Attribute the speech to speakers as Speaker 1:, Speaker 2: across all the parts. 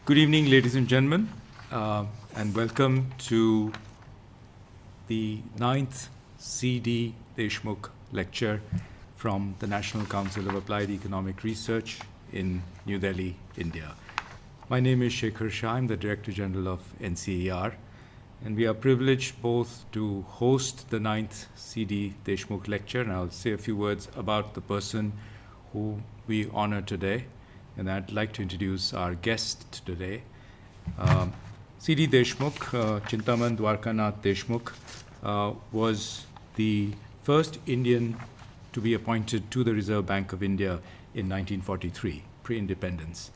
Speaker 1: Good evening, ladies and gentlemen, and welcome to the 9th C.D. Deshmukh Lecture from the National Council of Applied Economic Research in New Delhi, India. My name is Shekhar Shah. I'm the Director General of NCAER, and we are privileged both to host the 9th C.D. Deshmukh Lecture, and I'll say a few words about the person who we honor today. And I'd like to introduce our guest today. C.D. Deshmukh, Chintaman Dwarkanath Deshmukh, was the first Indian to be appointed to the Reserve Bank of India in 1943, pre-independence,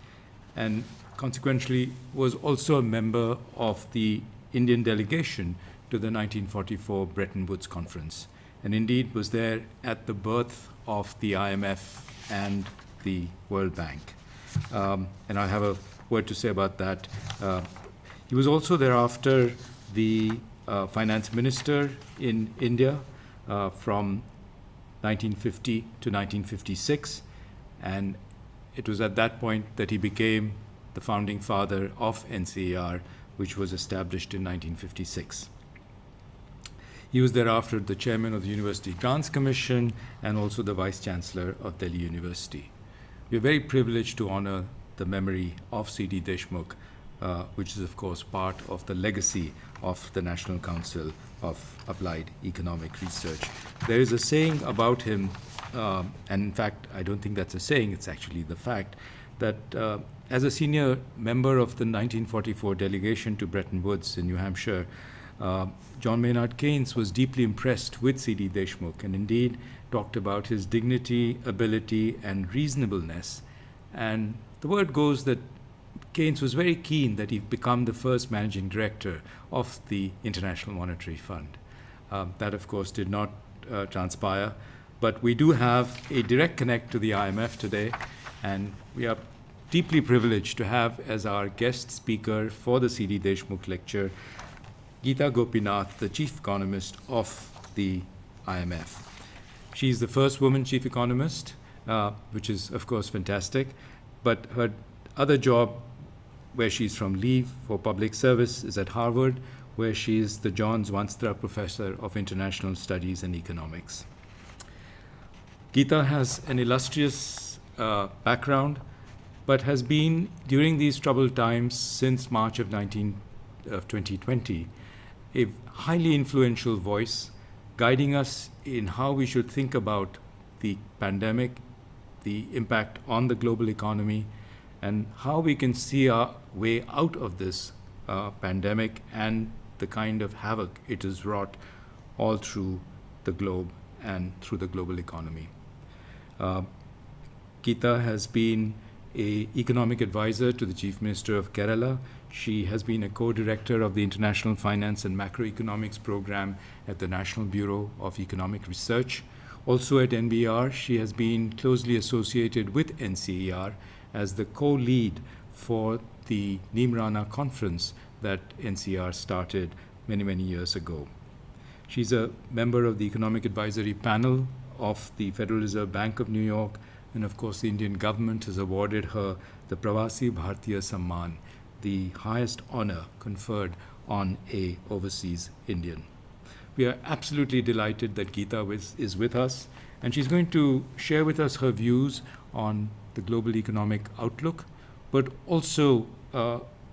Speaker 1: and consequently was also a member of the Indian delegation to the 1944 Bretton Woods Conference, and indeed was there at the birth of the IMF and the World Bank. And I have a word to say about that. He was also thereafter the finance minister in India from 1950 to 1956, and it was at that point that he became the founding father of NCAER, which was established in 1956. He was thereafter the chairman of the University Grants Commission and also the vice chancellor of Delhi University. We are very privileged to honor the memory of C.D. Deshmukh, which is, of course, part of the legacy of the National Council of Applied Economic Research. There is a saying about him, and in fact, I don't think that's a saying, it's actually the fact, that as a senior member of the 1944 delegation to Bretton Woods in New Hampshire, John Maynard Keynes was deeply impressed with C.D. Deshmukh and indeed talked about his dignity, ability, and reasonableness. And the word goes that Keynes was very keen that he become the first managing director of the International Monetary Fund. That, of course, did not transpire, but we do have a direct connect to the IMF today, and we are deeply privileged to have as our guest speaker for the C.D. Deshmukh Lecture Gita Gopinath, the Chief Economist of the IMF. She's the first woman Chief Economist, which is, of course, fantastic, but her other job, where she's from leave for public service, is at Harvard, where she is the John Zwanstra Professor of International Studies and Economics. Gita has an illustrious background, but has been, during these troubled times since March of 2020, a highly influential voice, guiding us in how we should think about the pandemic, the impact on the global economy, and how we can see our way out of this pandemic and the kind of havoc it has wrought all through the globe and through the global economy. Gita has been an economic advisor to the Chief Minister of Kerala. She has been a co-director of the International Finance and Macroeconomics Program at the National Bureau of Economic Research. Also at NBR, she has been closely associated with NCAER as the co-lead for the Neemrana conference that NCAER started many, many years ago. She's a member of the Economic Advisory Panel of the Federal Reserve Bank of New York, and of course the Indian government has awarded her the Pravasi Bharatiya Samman, the highest honor conferred on a overseas Indian. We are absolutely delighted that Gita is with us, and she's going to share with us her views on the global economic outlook, but also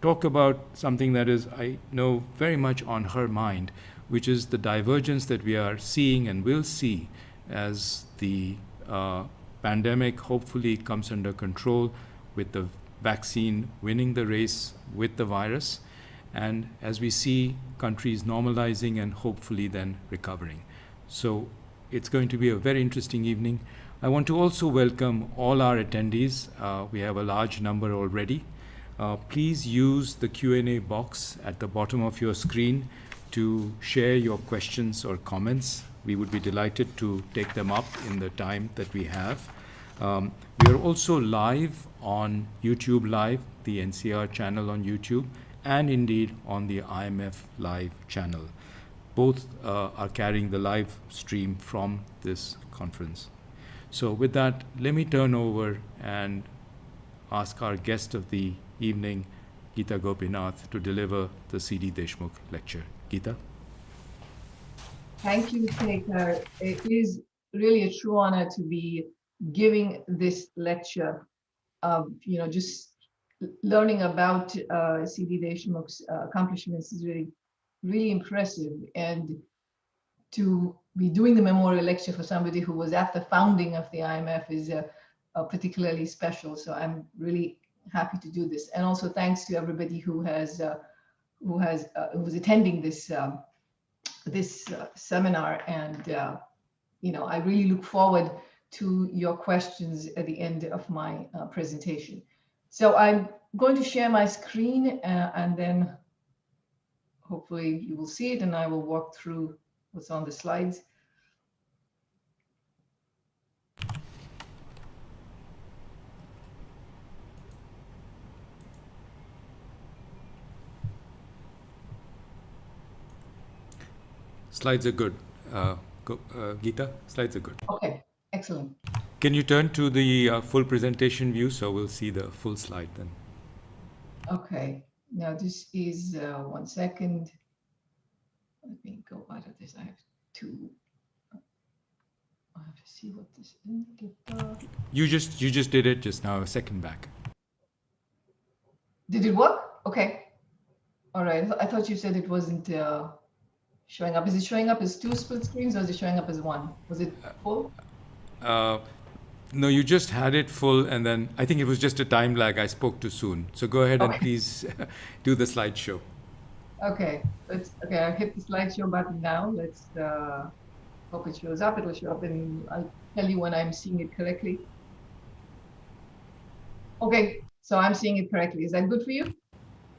Speaker 1: talk about something that is, I know, very much on her mind, which is the divergence that we are seeing and will see as the pandemic hopefully comes under control, with the vaccine winning the race with the virus, and as we see countries normalizing and hopefully then recovering. So it's going to be a very interesting evening. I want to also welcome all our attendees. We have a large number already. Please use the Q&A box at the bottom of your screen to share your questions or comments. We would be delighted to take them up in the time that we have. We are also live on YouTube Live, the NCR channel on YouTube, and indeed on the IMF Live channel. Both are carrying the live stream from this conference. So with that, let me turn over and ask our guest of the evening, Gita Gopinath to deliver the C.D. Deshmukh lecture. Gita?
Speaker 2: Thank you, Taker. It is really a true honor to be giving this lecture. Just learning about C.D. Deshmukh's accomplishments is really impressive. And to be doing the memorial lecture for somebody who was at the founding of the IMF is particularly special. So I'm really happy to do this. And also thanks to everybody who was attending this seminar. And I really look forward to your questions at the end of my presentation. So I'm going to share my screen and then hopefully you will see it, and I will walk through what's on the slides.
Speaker 1: Slides are good. Gita, slides are good.
Speaker 2: Okay, excellent.
Speaker 1: Can you turn to the full presentation view so we'll see the full slide then?
Speaker 2: Okay, now this is 1 second. Let me go out of this. I have to see what this is.
Speaker 1: You just did it just now, a second back.
Speaker 2: Did it work? Okay. All right. I thought you said it wasn't showing up. Is it showing up as 2 split screens or is it showing up as 1? Was it full?
Speaker 1: No, you just had it full, and then I think it was just a time lag. I spoke too soon. So go ahead and please do the slideshow.
Speaker 2: Okay, okay. I hit the slideshow button now. Let's hope it shows up. It'll show up, and I'll tell you when I'm seeing it correctly. Okay, so I'm seeing it correctly. Is that good for you?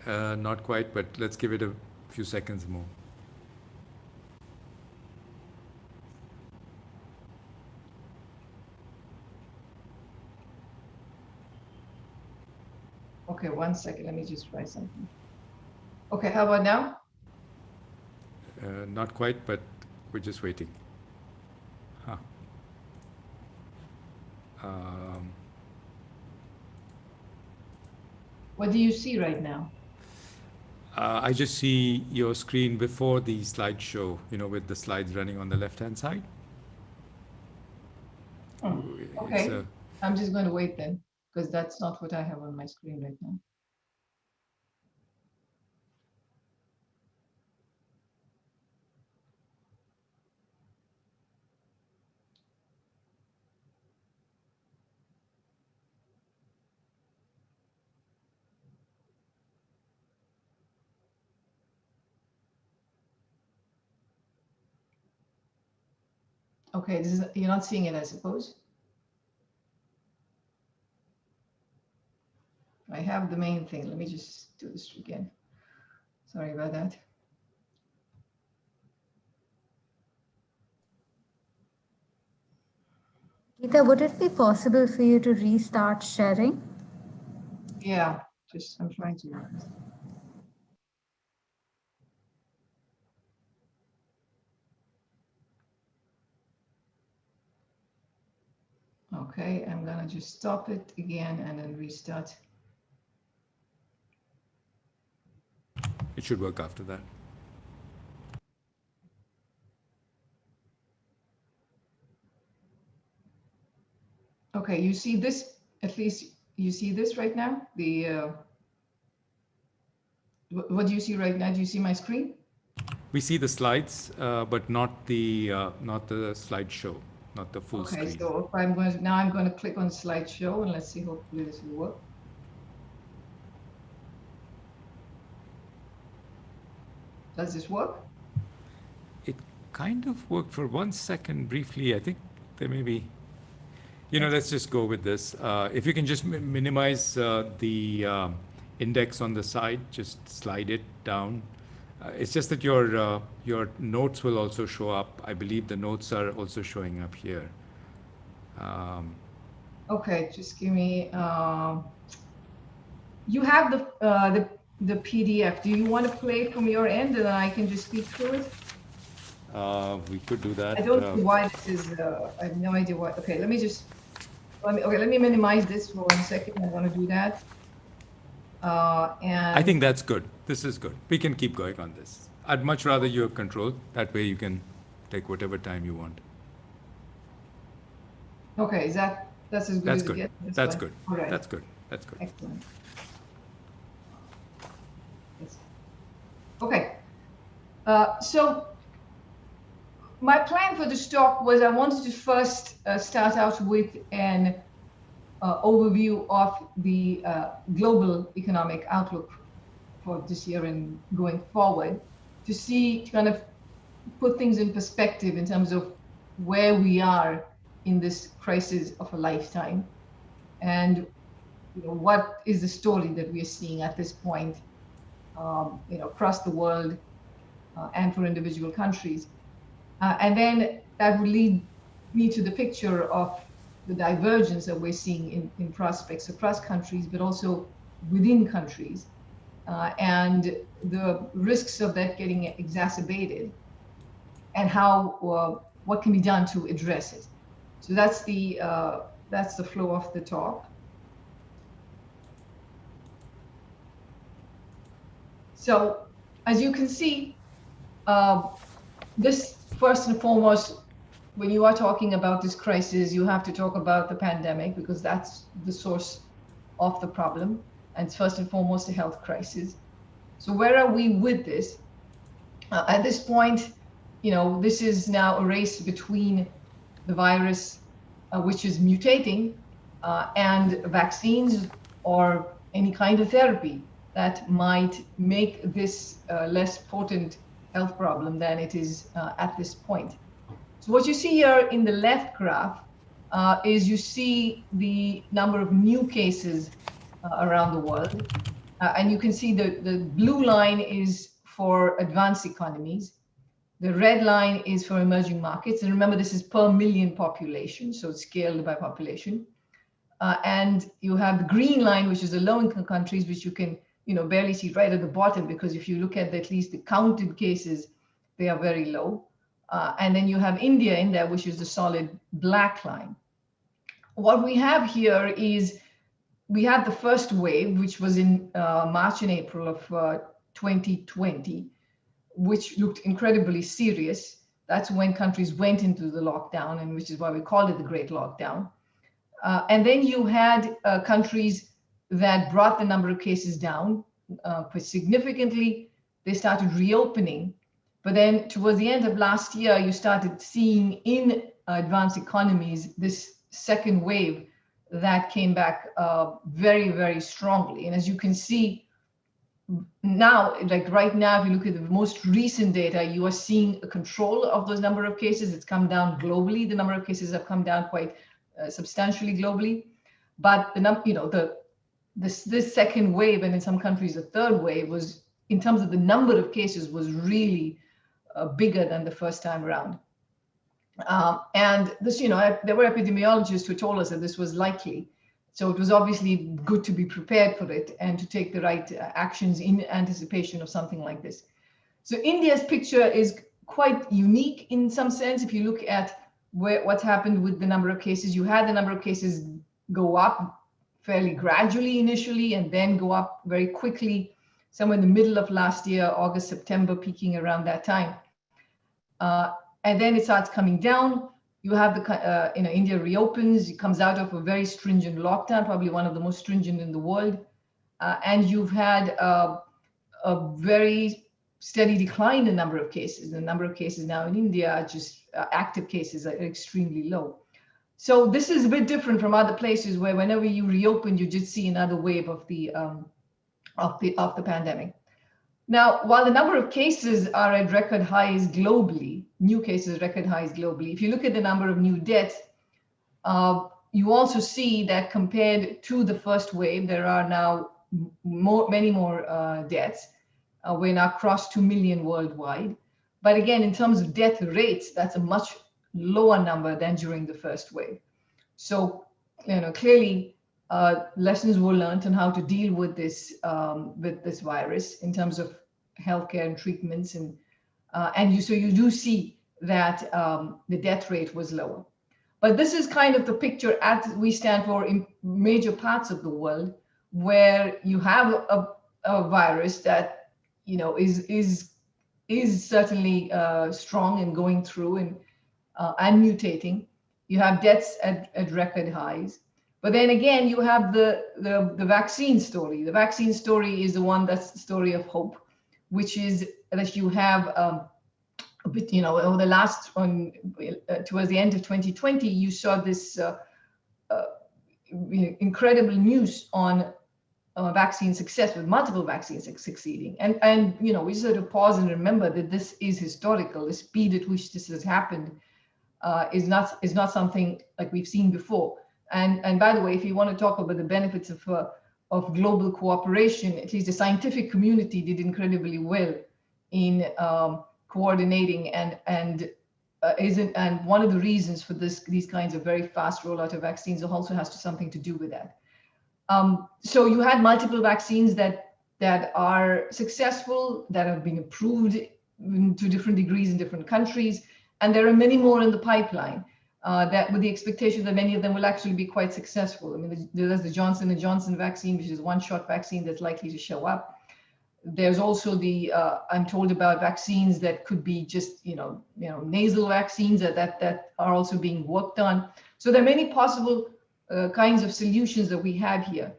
Speaker 1: Not quite, but let's give it a few seconds more.
Speaker 2: Okay, 1 second. Let me just try something. Okay, how about now?
Speaker 1: Not quite, but we're just waiting. Huh.
Speaker 2: What do you see right now?
Speaker 1: I just see your screen before the slideshow, with the slides running on the left-hand side.
Speaker 2: Okay, I'm just going to wait then, because that's not what I have on my screen right now. Okay, you're not seeing it, I suppose. I have the main thing. Let me just do this again. Sorry about that.
Speaker 3: Gita, would it be possible for you to restart sharing?
Speaker 2: Yeah, I'm trying to. Okay, I'm gonna just stop it again and then restart.
Speaker 1: It should work after that.
Speaker 2: Okay, you see this, at least you see this right now? What do you see right now? Do you see my screen?
Speaker 1: We see the slides, but not the slideshow, not the full screen.
Speaker 2: Okay, so if I'm going to click on slideshow and let's see, hopefully this will work. Does this work?
Speaker 1: It kind of worked for 1 second briefly. I think there may be, let's just go with this. If you can just minimize the index on the side, just slide it down. It's just that your notes will also show up. I believe the notes are also showing up here.
Speaker 2: Okay, just give me. You have the PDF. Do you want to play it from your end, and then I can just speak through it?
Speaker 1: We could do that.
Speaker 2: I don't know why this is. I have no idea why. Okay, let me minimize this for 1 second. I want to do that. And
Speaker 1: I think that's good. This is good. We can keep going on this. I'd much rather you have control. That way you can take whatever time you want.
Speaker 2: okay, that's as good
Speaker 1: That's
Speaker 2: as it
Speaker 1: good.
Speaker 2: gets?
Speaker 1: That's
Speaker 2: Fine.
Speaker 1: good.
Speaker 2: All right.
Speaker 1: That's good. That's good.
Speaker 2: Excellent. Yes. Okay. So my plan for this talk was I wanted to first start out with an overview of the global economic outlook for this year and going forward, to see, kind of put things in perspective in terms of where we are in this crisis of a lifetime, and what is the story that we are seeing at this point, across the world, and for individual countries. And then that would lead me to the picture of the divergence that we're seeing in prospects across countries, but also within countries, and the risks of that getting exacerbated, and how what can be done to address it. So that's the flow of the talk. So as you can see, this first and foremost, when you are talking about this crisis, you have to talk about the pandemic, because that's the source of the problem, and it's first and foremost a health crisis. So where are we with this? At this point, this is now a race between the virus, which is mutating, and vaccines or any kind of therapy that might make this less potent health problem than it is at this point. So what you see here in the left graph is you see the number of new cases around the world. And you can see the blue line is for advanced economies. The red line is for emerging markets. And remember, this is per million population, so it's scaled by population. And you have the green line, which is the low-income countries, which you can barely see right at the bottom, because if you look at at least the counted cases, they are very low. And then you have India in there, which is the solid black line. What we have here is we had the first wave, which was in March and April of 2020, which looked incredibly serious. That's when countries went into the lockdown, and which is why we called it the Great Lockdown. And then you had countries that brought the number of cases down quite significantly. They started reopening. But then towards the end of last year, you started seeing in advanced economies this second wave that came back very, very strongly. And as you can see now, like right now, if you look at the most recent data, you are seeing a control of those number of cases. It's come down globally. The number of cases have come down quite substantially globally. But this second wave, and in some countries the third wave, was, in terms of the number of cases, was really bigger than the first time around. And this, there were epidemiologists who told us that this was likely. So it was obviously good to be prepared for it and to take the right actions in anticipation of something like this. So India's picture is quite unique in some sense. If you look at what's happened with the number of cases, you had the number of cases go up fairly gradually initially, and then go up very quickly somewhere in the middle of last year, August, September, peaking around that time. And then it starts coming down. You have India reopens, it comes out of a very stringent lockdown, probably one of the most stringent in the world. And you've had a very steady decline in the number of cases. The number of cases now in India are just active cases are extremely low. So this is a bit different from other places where whenever you reopen, you just see another wave of the pandemic. Now, while the number of cases are at record highs globally, new cases record highs globally, if you look at the number of new deaths, you also see that compared to the first wave, there are now many more deaths. We're now crossed 2 million worldwide. But again, in terms of death rates, that's a much lower number than during the first wave. So, clearly, lessons were learned on how to deal with this virus in terms of healthcare and treatments, and you do see that the death rate was lower. But this is kind of the picture as we stand for in major parts of the world, where you have a virus that, you know, is certainly strong and going through and mutating. You have deaths at record highs. But then again, you have the vaccine story. The vaccine story is the one that's the story of hope, which is that you have a bit, you know, over the last towards the end of 2020, you saw this incredible news on vaccine success, with multiple vaccines succeeding. And you know, we sort of pause and remember that this is historical. The speed at which this has happened is not something like we've seen before. And by the way, if you want to talk about the benefits of global cooperation, at least the scientific community did incredibly well in coordinating and one of the reasons for these kinds of very fast rollout of vaccines also has something to do with that. So you had multiple vaccines that are successful, that have been approved to different degrees in different countries, and there are many more in the pipeline. That with the expectation that many of them will actually be quite successful. I mean, there's the Johnson & Johnson vaccine, which is one-shot vaccine that's likely to show up. There's also the I'm told about vaccines that could be just nasal vaccines that are also being worked on. So there are many possible kinds of solutions that we have here.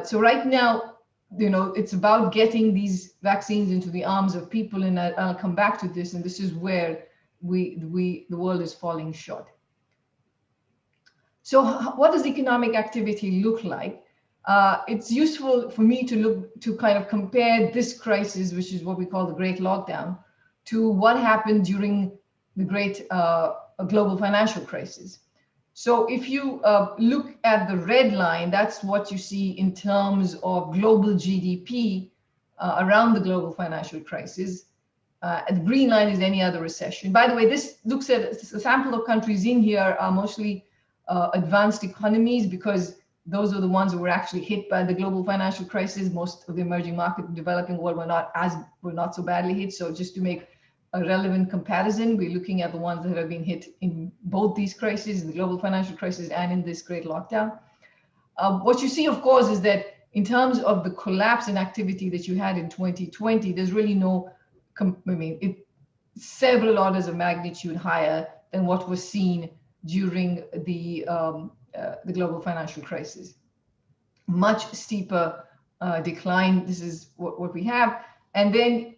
Speaker 2: So right now, it's about getting these vaccines into the arms of people, and I'll come back to this. And this is where the world is falling short. So what does economic activity look like? It's useful for me to kind of compare this crisis, which is what we call the Great Lockdown, to what happened during the Great Global Financial Crisis. So if you look at the red line, that's what you see in terms of global GDP around the global financial crisis. The green line is any other recession. By the way, this looks at a sample of countries in here are mostly advanced economies, because those are the ones that were actually hit by the global financial crisis. Most of the emerging market developing world were not so badly hit. So just to make a relevant comparison, we're looking at the ones that have been hit in both these crises, the global financial crisis and in this great lockdown. What you see, of course, is that in terms of the collapse in activity that you had in 2020, there's really no, several orders of magnitude higher than what was seen during the global financial crisis. Much steeper decline. This is what we have. And then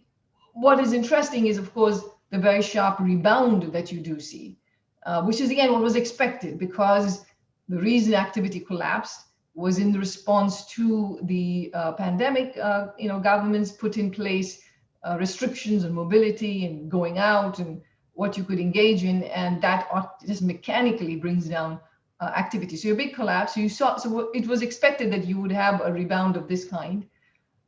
Speaker 2: what is interesting is, of course, the very sharp rebound that you do see, which is, again, what was expected, because the reason activity collapsed was in response to the pandemic. Governments put in place restrictions on mobility and going out and what you could engage in, and that just mechanically brings down activity. So your big collapse, so it was expected that you would have a rebound of this kind.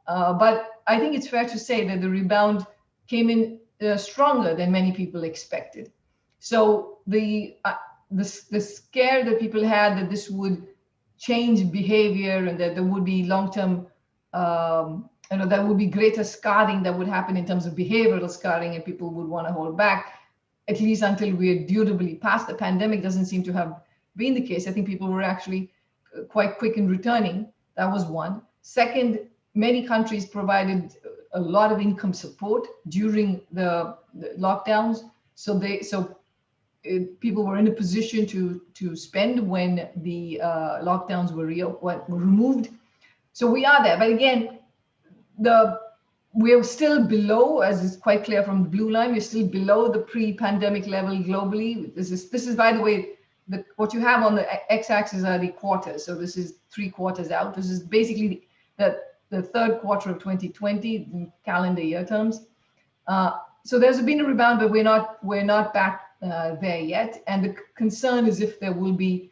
Speaker 2: But I think it's fair to say that the rebound came in stronger than many people expected. So the scare that people had that this would change behavior and that there would be long-term, there would be greater scarring that would happen in terms of behavioral scarring, and people would want to hold back, at least until we're durably past the pandemic, doesn't seem to have been the case. I think people were actually quite quick in returning. That was one. Second, many countries provided a lot of income support during the lockdowns. So people were in a position to spend when the lockdowns were removed. So we are there. But again, we're still below, as is quite clear from the blue line, we're still below the pre-pandemic level globally. This is, by the way, what you have on the x-axis are the quarters. So this is 3 quarters out. This is basically the third quarter of 2020 in calendar year terms. So there's been a rebound, but we're not back there yet. And the concern is if there will be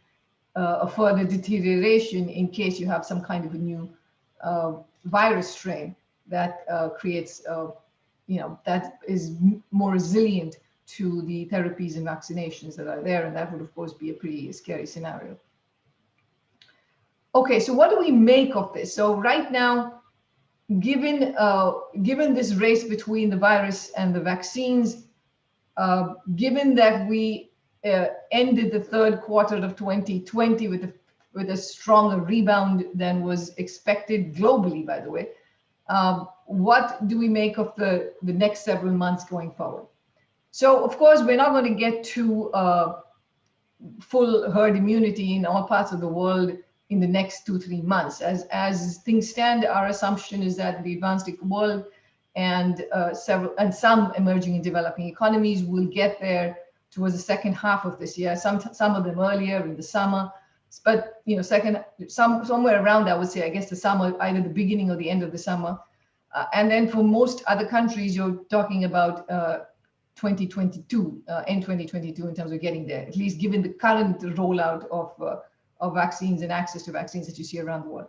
Speaker 2: a further deterioration in case you have some kind of a new virus strain that creates, that is more resilient to the therapies and vaccinations that are there. And that would, of course, be a pretty scary scenario. Okay, so what do we make of this? So right now, given this race between the virus and the vaccines, given that we ended the third quarter of 2020 with with a stronger rebound than was expected globally, by the way. What do we make of the next several months going forward? So, of course, we're not going to get to full herd immunity in all parts of the world in the next 2-3 months. As things stand, our assumption is that the advanced world and some emerging and developing economies will get there towards the second half of this year. Some of them earlier in the summer, but somewhere around, I would say, I guess the summer, either the beginning or the end of the summer. And then for most other countries, you're talking about 2022, end 2022 in terms of getting there, at least given the current rollout of vaccines and access to vaccines that you see around the world.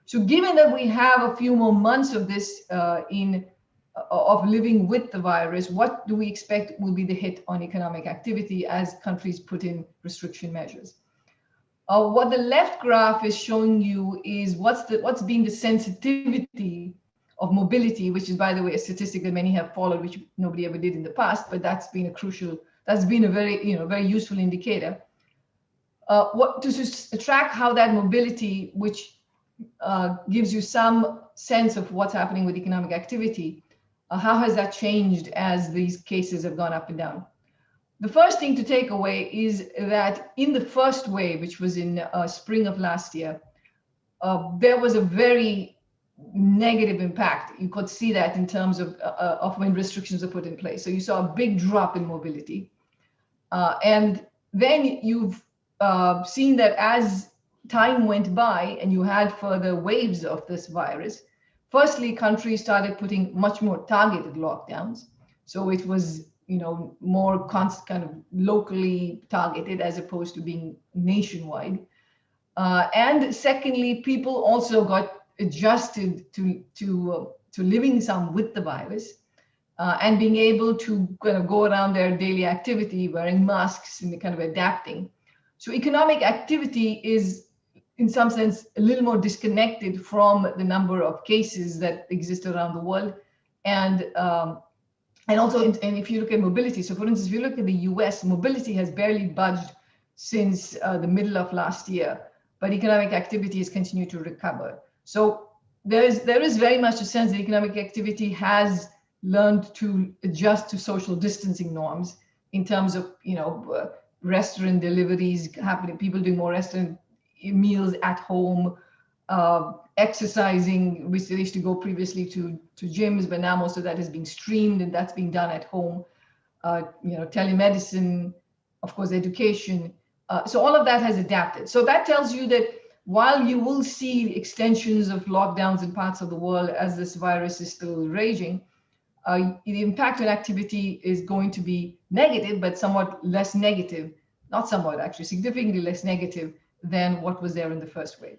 Speaker 2: So given that we have a few more months of this of living with the virus, what do we expect will be the hit on economic activity as countries put in restriction measures? What the left graph is showing you is what's been the sensitivity of mobility, which is, by the way, a statistic that many have followed, which nobody ever did in the past, but that's been a very useful indicator. To track how that mobility, which gives you some sense of what's happening with economic activity, how has that changed as these cases have gone up and down? The first thing to take away is that in the first wave, which was in spring of last year, there was a very negative impact. You could see that in terms of when restrictions are put in place. So you saw a big drop in mobility. And then you've seen that as time went by and you had further waves of this virus, firstly, countries started putting much more targeted lockdowns. So it was, more kind of locally targeted as opposed to being nationwide. And secondly, people also got adjusted to living some with the virus and being able to kind of go around their daily activity, wearing masks and kind of adapting. So economic activity is, in some sense, a little more disconnected from the number of cases that exist around the world, and also, and if you look at mobility, so for instance, if you look at the US, mobility has barely budged since the middle of last year, but economic activity has continued to recover. So there is very much a sense that economic activity has learned to adjust to social distancing norms in terms of, restaurant deliveries happening, people doing more restaurant meals at home, exercising. We used to go previously to gyms, but now most of that is being streamed and that's being done at home. Telemedicine, of course, education. So all of that has adapted. So that tells you that while you will see extensions of lockdowns in parts of the world as this virus is still raging, the impact on activity is going to be negative, but somewhat less negative, not somewhat actually, significantly less negative than what was there in the first wave.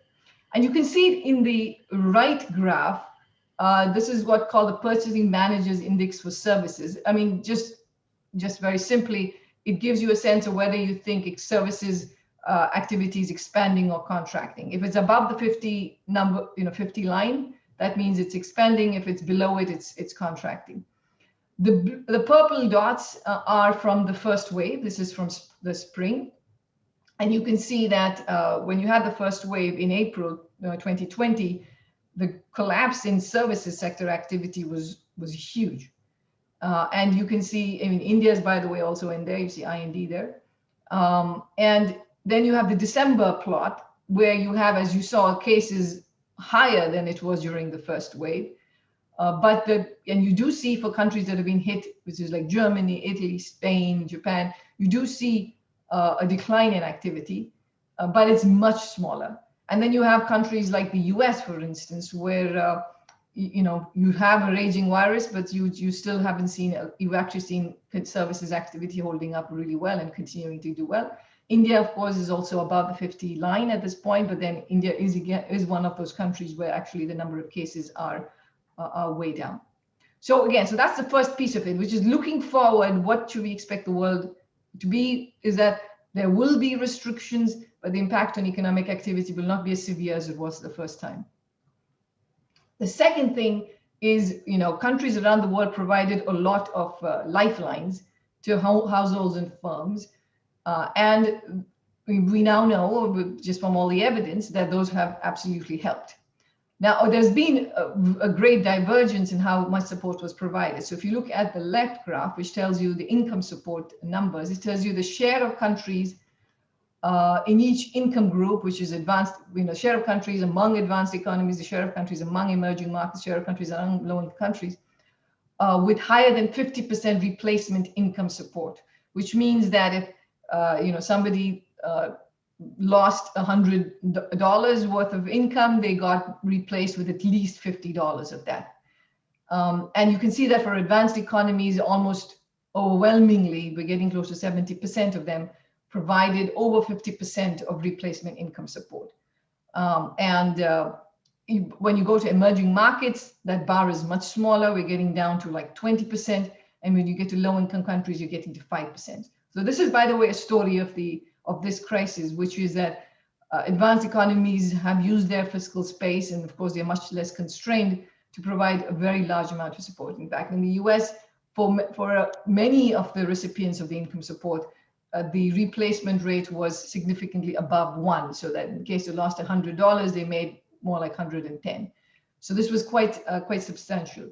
Speaker 2: And you can see it in the right graph. This is what's called the Purchasing Managers Index for Services. I mean, just very simply, it gives you a sense of whether you think services activity is expanding or contracting. If it's above the 50 number, 50 line, that means it's expanding. If it's below it, it's contracting. The purple dots are from the first wave. This is from the spring. And you can see that when you had the first wave in April 2020, the collapse in services sector activity was huge. And you can see, India is, by the way, also in there. You see IND there. And then you have the December plot where you have, as you saw, cases higher than it was during the first wave. And you do see for countries that have been hit, which is like Germany, Italy, Spain, Japan, you do see a decline in activity, but it's much smaller. And then you have countries like the US, for instance, where you have a raging virus, but you still haven't seen, you've actually seen services activity holding up really well and continuing to do well. India, of course, is also above the 50 line at this point, but then India is one of those countries where actually the number of cases are way down. So again, so that's the first piece of it, which is looking forward, what should we expect the world to be, is that there will be restrictions, but the impact on economic activity will not be as severe as it was the first time. The second thing is, countries around the world provided a lot of lifelines to households and firms. And we now know, just from all the evidence, that those have absolutely helped. Now, there's been a great divergence in how much support was provided. So if you look at the left graph, which tells you the income support numbers, it tells you the share of countries in each income group, which is advanced, share of countries among advanced economies, the share of countries among emerging markets, share of countries among low-income countries, with higher than 50% replacement income support, which means that if somebody lost $100 worth of income, they got replaced with at least $50 of that. And you can see that for advanced economies, almost overwhelmingly, we're getting close to 70% of them provided over 50% of replacement income support. When you go to emerging markets, that bar is much smaller. We're getting down to like 20%. And when you get to low-income countries, you're getting to 5%. So this is, by the way, a story of this crisis, which is that advanced economies have used their fiscal space, and of course, they're much less constrained to provide a very large amount of support. In fact, in the US, for many of the recipients of the income support, the replacement rate was significantly above 1. So that in case they lost $100, they made more like 110. So this was quite substantial.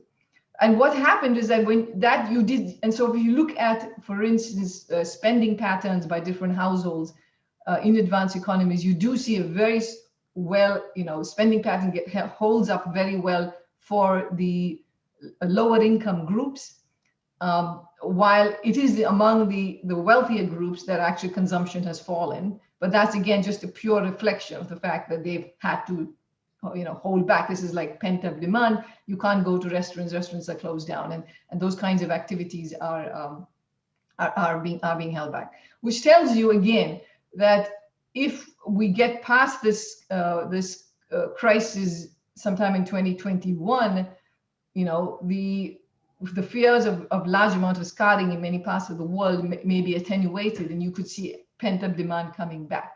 Speaker 2: And what happened is that and so if you look at, for instance, spending patterns by different households in advanced economies, you do see a very well, spending pattern holds up very well for the lower income groups, while it is among the wealthier groups that actually consumption has fallen. But that's, again, just a pure reflection of the fact that they've had to hold back. This is like pent-up demand. You can't go to restaurants are closed down, and those kinds of activities are being held back, which tells you again that if we get past this crisis sometime in 2021, the fears of large amount of scarring in many parts of the world may be attenuated, and you could see pent-up demand coming back.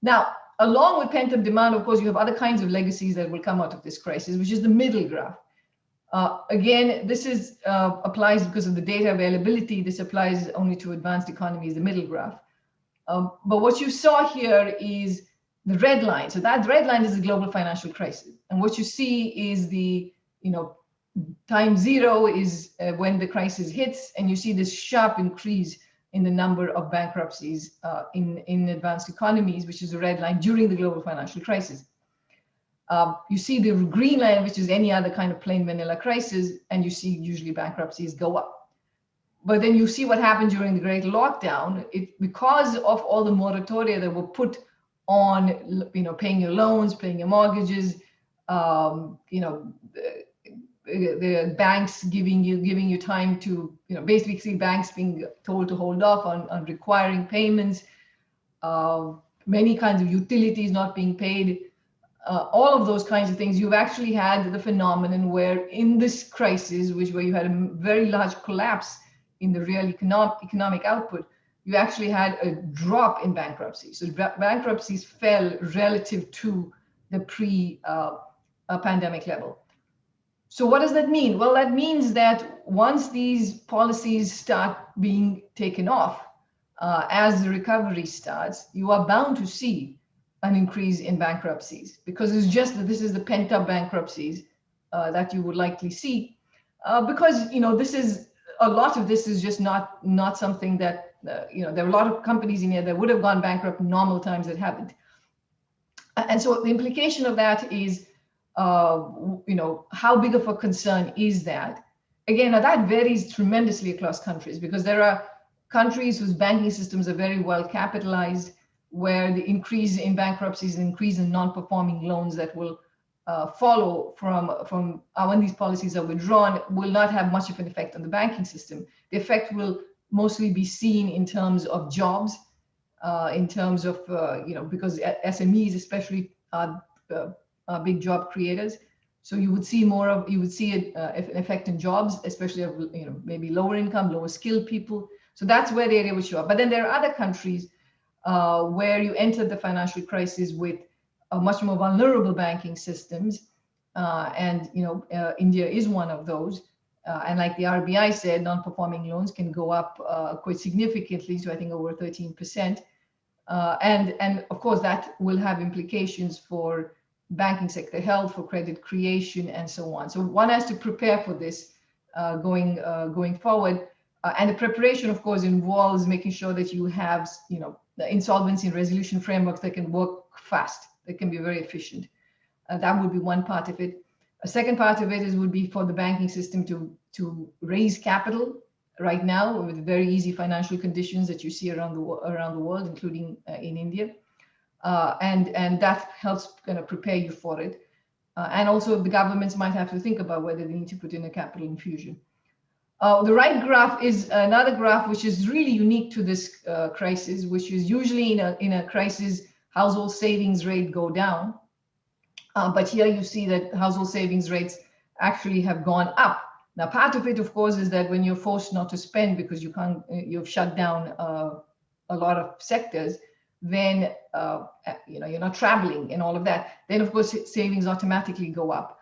Speaker 2: Now, along with pent-up demand, of course, you have other kinds of legacies that will come out of this crisis, which is the middle graph. Again, this applies because of the data availability. This applies only to advanced economies, the middle graph. But what you saw here is the red line. So that red line is the global financial crisis. And what you see is the, time zero is when the crisis hits, and you see this sharp increase in the number of bankruptcies in advanced economies, which is the red line, during the global financial crisis. You see the green line, which is any other kind of plain vanilla crisis, and you see usually bankruptcies go up. But then you see what happened during the Great Lockdown. Because of all the moratoria that were put on, paying your loans, paying your mortgages, the banks giving you time to, basically banks being told to hold off on requiring payments, many kinds of utilities not being paid, all of those kinds of things. You've actually had the phenomenon where in this crisis, where you had a very large collapse in the real economic output, you actually had a drop in bankruptcies. So bankruptcies fell relative to the pre-pandemic level. So what does that mean? Well, that means that once these policies start being taken off, as the recovery starts, you are bound to see an increase in bankruptcies, because it's just that this is the pent-up bankruptcies that you would likely see, because this is a lot of this is just not something that there are a lot of companies in here that would have gone bankrupt in normal times that haven't, and so the implication of that is, how big of a concern is that? Again, now that varies tremendously across countries, because there are countries whose banking systems are very well capitalized, where the increase in bankruptcies and increase in non-performing loans that will follow from when these policies are withdrawn will not have much of an effect on the banking system. The effect will mostly be seen in terms of jobs, in terms of, because SMEs especially are big job creators. So you would see an effect in jobs, especially of maybe lower income, lower skilled people. So that's where the area would show up. But then there are other countries where you entered the financial crisis with much more vulnerable banking systems, and India is one of those. And like the RBI said, non-performing loans can go up quite significantly, so I think over 13%. And of course, that will have implications for banking sector health, for credit creation, and so on. So one has to prepare for this going forward. And the preparation, of course, involves making sure that you have, the insolvency and resolution frameworks that can work fast, that can be very efficient. That would be one part of it. A second part of it would be for the banking system to raise capital right now with very easy financial conditions that you see around the world, including in India, and that helps kind of prepare you for it. And also, the governments might have to think about whether they need to put in a capital infusion. The right graph is another graph which is really unique to this crisis, which is usually in a crisis, household savings rate go down. But here you see that household savings rates actually have gone up. Now, part of it, of course, is that when you're forced not to spend because you've shut down a lot of sectors, then you're not traveling and all of that. Then, of course, savings automatically go up.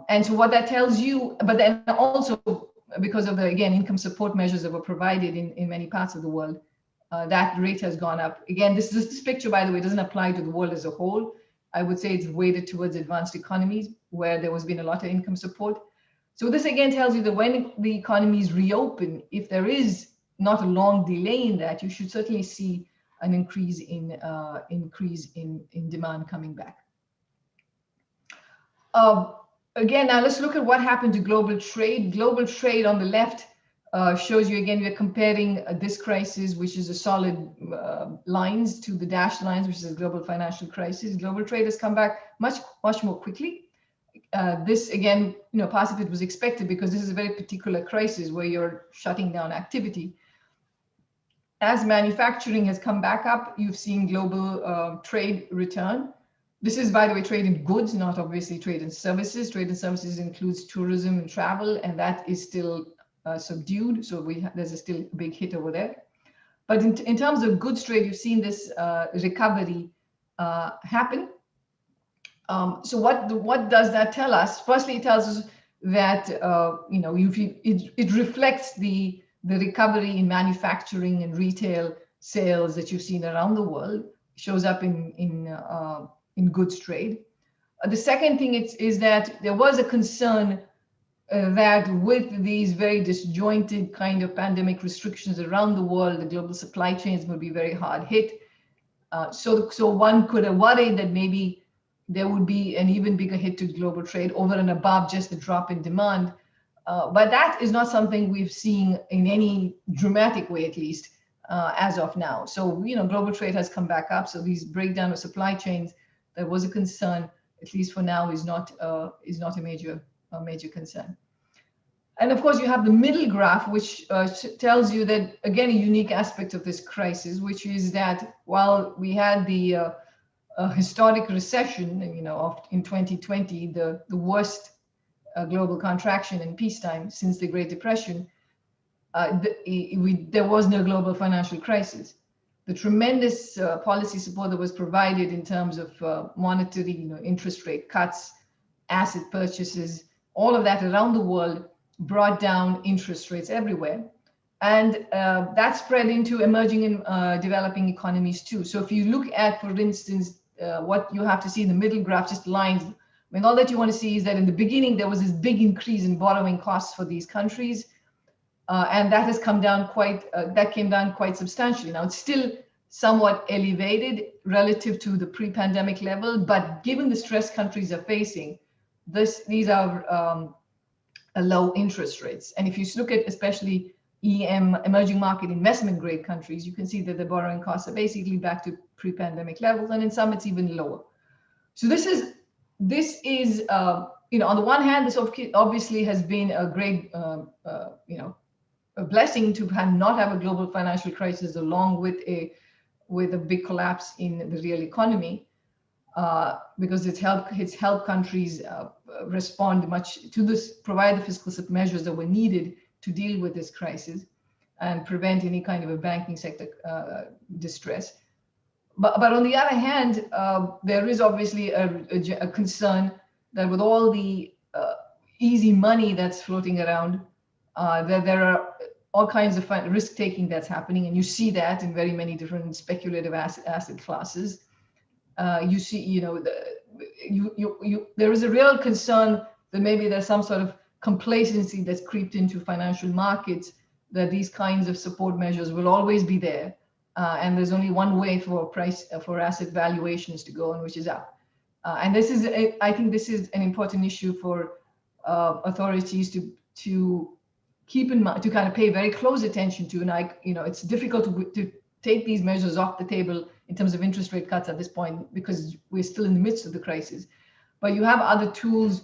Speaker 2: And so what that tells you, but then also because of the, again, income support measures that were provided in many parts of the world, that rate has gone up. Again, this picture, by the way, doesn't apply to the world as a whole. I would say it's weighted towards advanced economies where there has been a lot of income support. So this again tells you that when the economies reopen, if there is not a long delay in that, you should certainly see an increase in demand coming back. Again, now let's look at what happened to global trade. Global trade on the left shows you, again, we're comparing this crisis, which is a solid lines, to the dashed lines, which is a global financial crisis. Global trade has come back much more quickly. This, again, part of it was expected because this is a very particular crisis where you're shutting down activity. As manufacturing has come back up, you've seen global trade return. This is, by the way, trade in goods, not obviously trade in services. Trade in services includes tourism and travel, and that is still subdued. So there's still a big hit over there. But in terms of goods trade, you've seen this recovery happen. So what does that tell us? Firstly, it tells us that it reflects the recovery in manufacturing and retail sales that you've seen around the world. It shows up in goods trade. The second thing is that there was a concern that with these very disjointed kind of pandemic restrictions around the world, the global supply chains will be very hard hit. So one could have worried that maybe there would be an even bigger hit to global trade over and above just the drop in demand. But that is not something we've seen in any dramatic way, at least as of now. So, global trade has come back up. So these breakdown of supply chains, that was a concern, at least for now, is not a major concern. And of course, you have the middle graph, which tells you that, again, a unique aspect of this crisis, which is that while we had the historic recession, in 2020, the worst global contraction in peacetime since the Great Depression, there was no global financial crisis. The tremendous policy support that was provided in terms of monetary, interest rate cuts, asset purchases, all of that around the world brought down interest rates everywhere. And that spread into emerging and developing economies too. So if you look at, for instance, what you have to see in the middle graph, just lines, all that you want to see is that in the beginning, there was this big increase in borrowing costs for these countries. And that has come down came down quite substantially. Now it's still somewhat elevated relative to the pre-pandemic level, but given the stress countries are facing, these are low interest rates. And if you look at especially emerging market investment grade countries, you can see that the borrowing costs are basically back to pre-pandemic levels, and in some it's even lower. So this is on the one hand, this obviously has been a great a blessing to not have a global financial crisis along with a big collapse in the real economy, because it's helped countries respond much to this, provide the fiscal measures that were needed to deal with this crisis and prevent any kind of a banking sector distress. But on the other hand, there is obviously a concern that with all the easy money that's floating around, that there are all kinds of risk taking that's happening, and you see that in very many different speculative asset classes. You see, there is a real concern that maybe there's some sort of complacency that's creeped into financial markets, that these kinds of support measures will always be there, and there's only one way for asset valuations to go, and which is up. And this is, I think, this is an important issue for authorities to keep in mind, to kind of pay very close attention to. And it's difficult to take these measures off the table in terms of interest rate cuts at this point, because we're still in the midst of the crisis. But you have other tools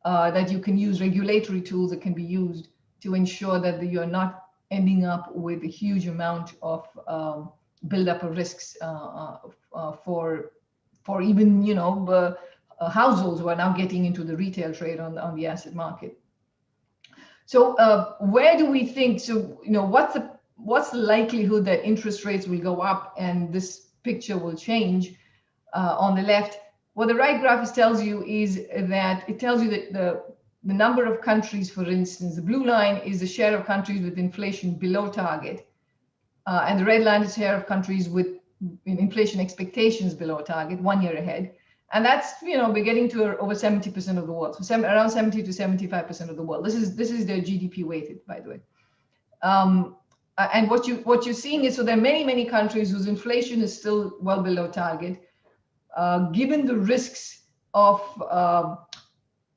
Speaker 2: that you can use, regulatory tools that can be used to ensure that you're not ending up with a huge amount of buildup of risks for even households who are now getting into the retail trade on the asset market. So where do we think? So what's the likelihood that interest rates will go up and this picture will change? On the left, what the right graph tells you is that it tells you that the number of countries, for instance, the blue line is the share of countries with inflation below target, and the red line is share of countries with inflation expectations below target 1 year ahead. And that's, we're getting to over 70% of the world, so around 70 to 75% of the world. This is their GDP weighted, by the way. And what you're seeing is, so there are many countries whose inflation is still well below target. Given the risks of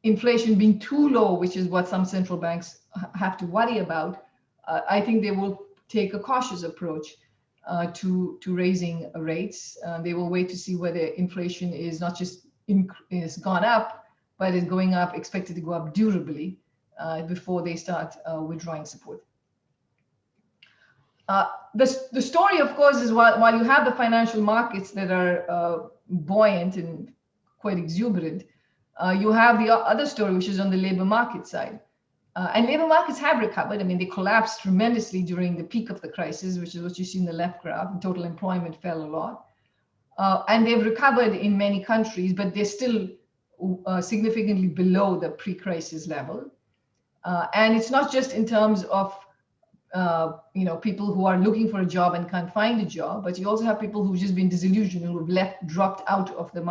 Speaker 2: inflation being too low, which is what some central banks have to worry about, I think they will take a cautious approach to raising rates. They will wait to see whether inflation is not just is gone up, but is going up, expected to go up durably before they start withdrawing support. The story, of course, is while you have the financial markets that are buoyant and quite exuberant, you have the other story, which is on the labor market side. And labor markets have recovered. I mean, they collapsed tremendously during the peak of the crisis, which is what you see in the left graph. And total employment fell a lot. And they've recovered in many countries, but they're still significantly below the pre-crisis level. And it's not just in terms of people who are looking for a job and can't find a job, but you also have people who've just been disillusioned, who have dropped out of the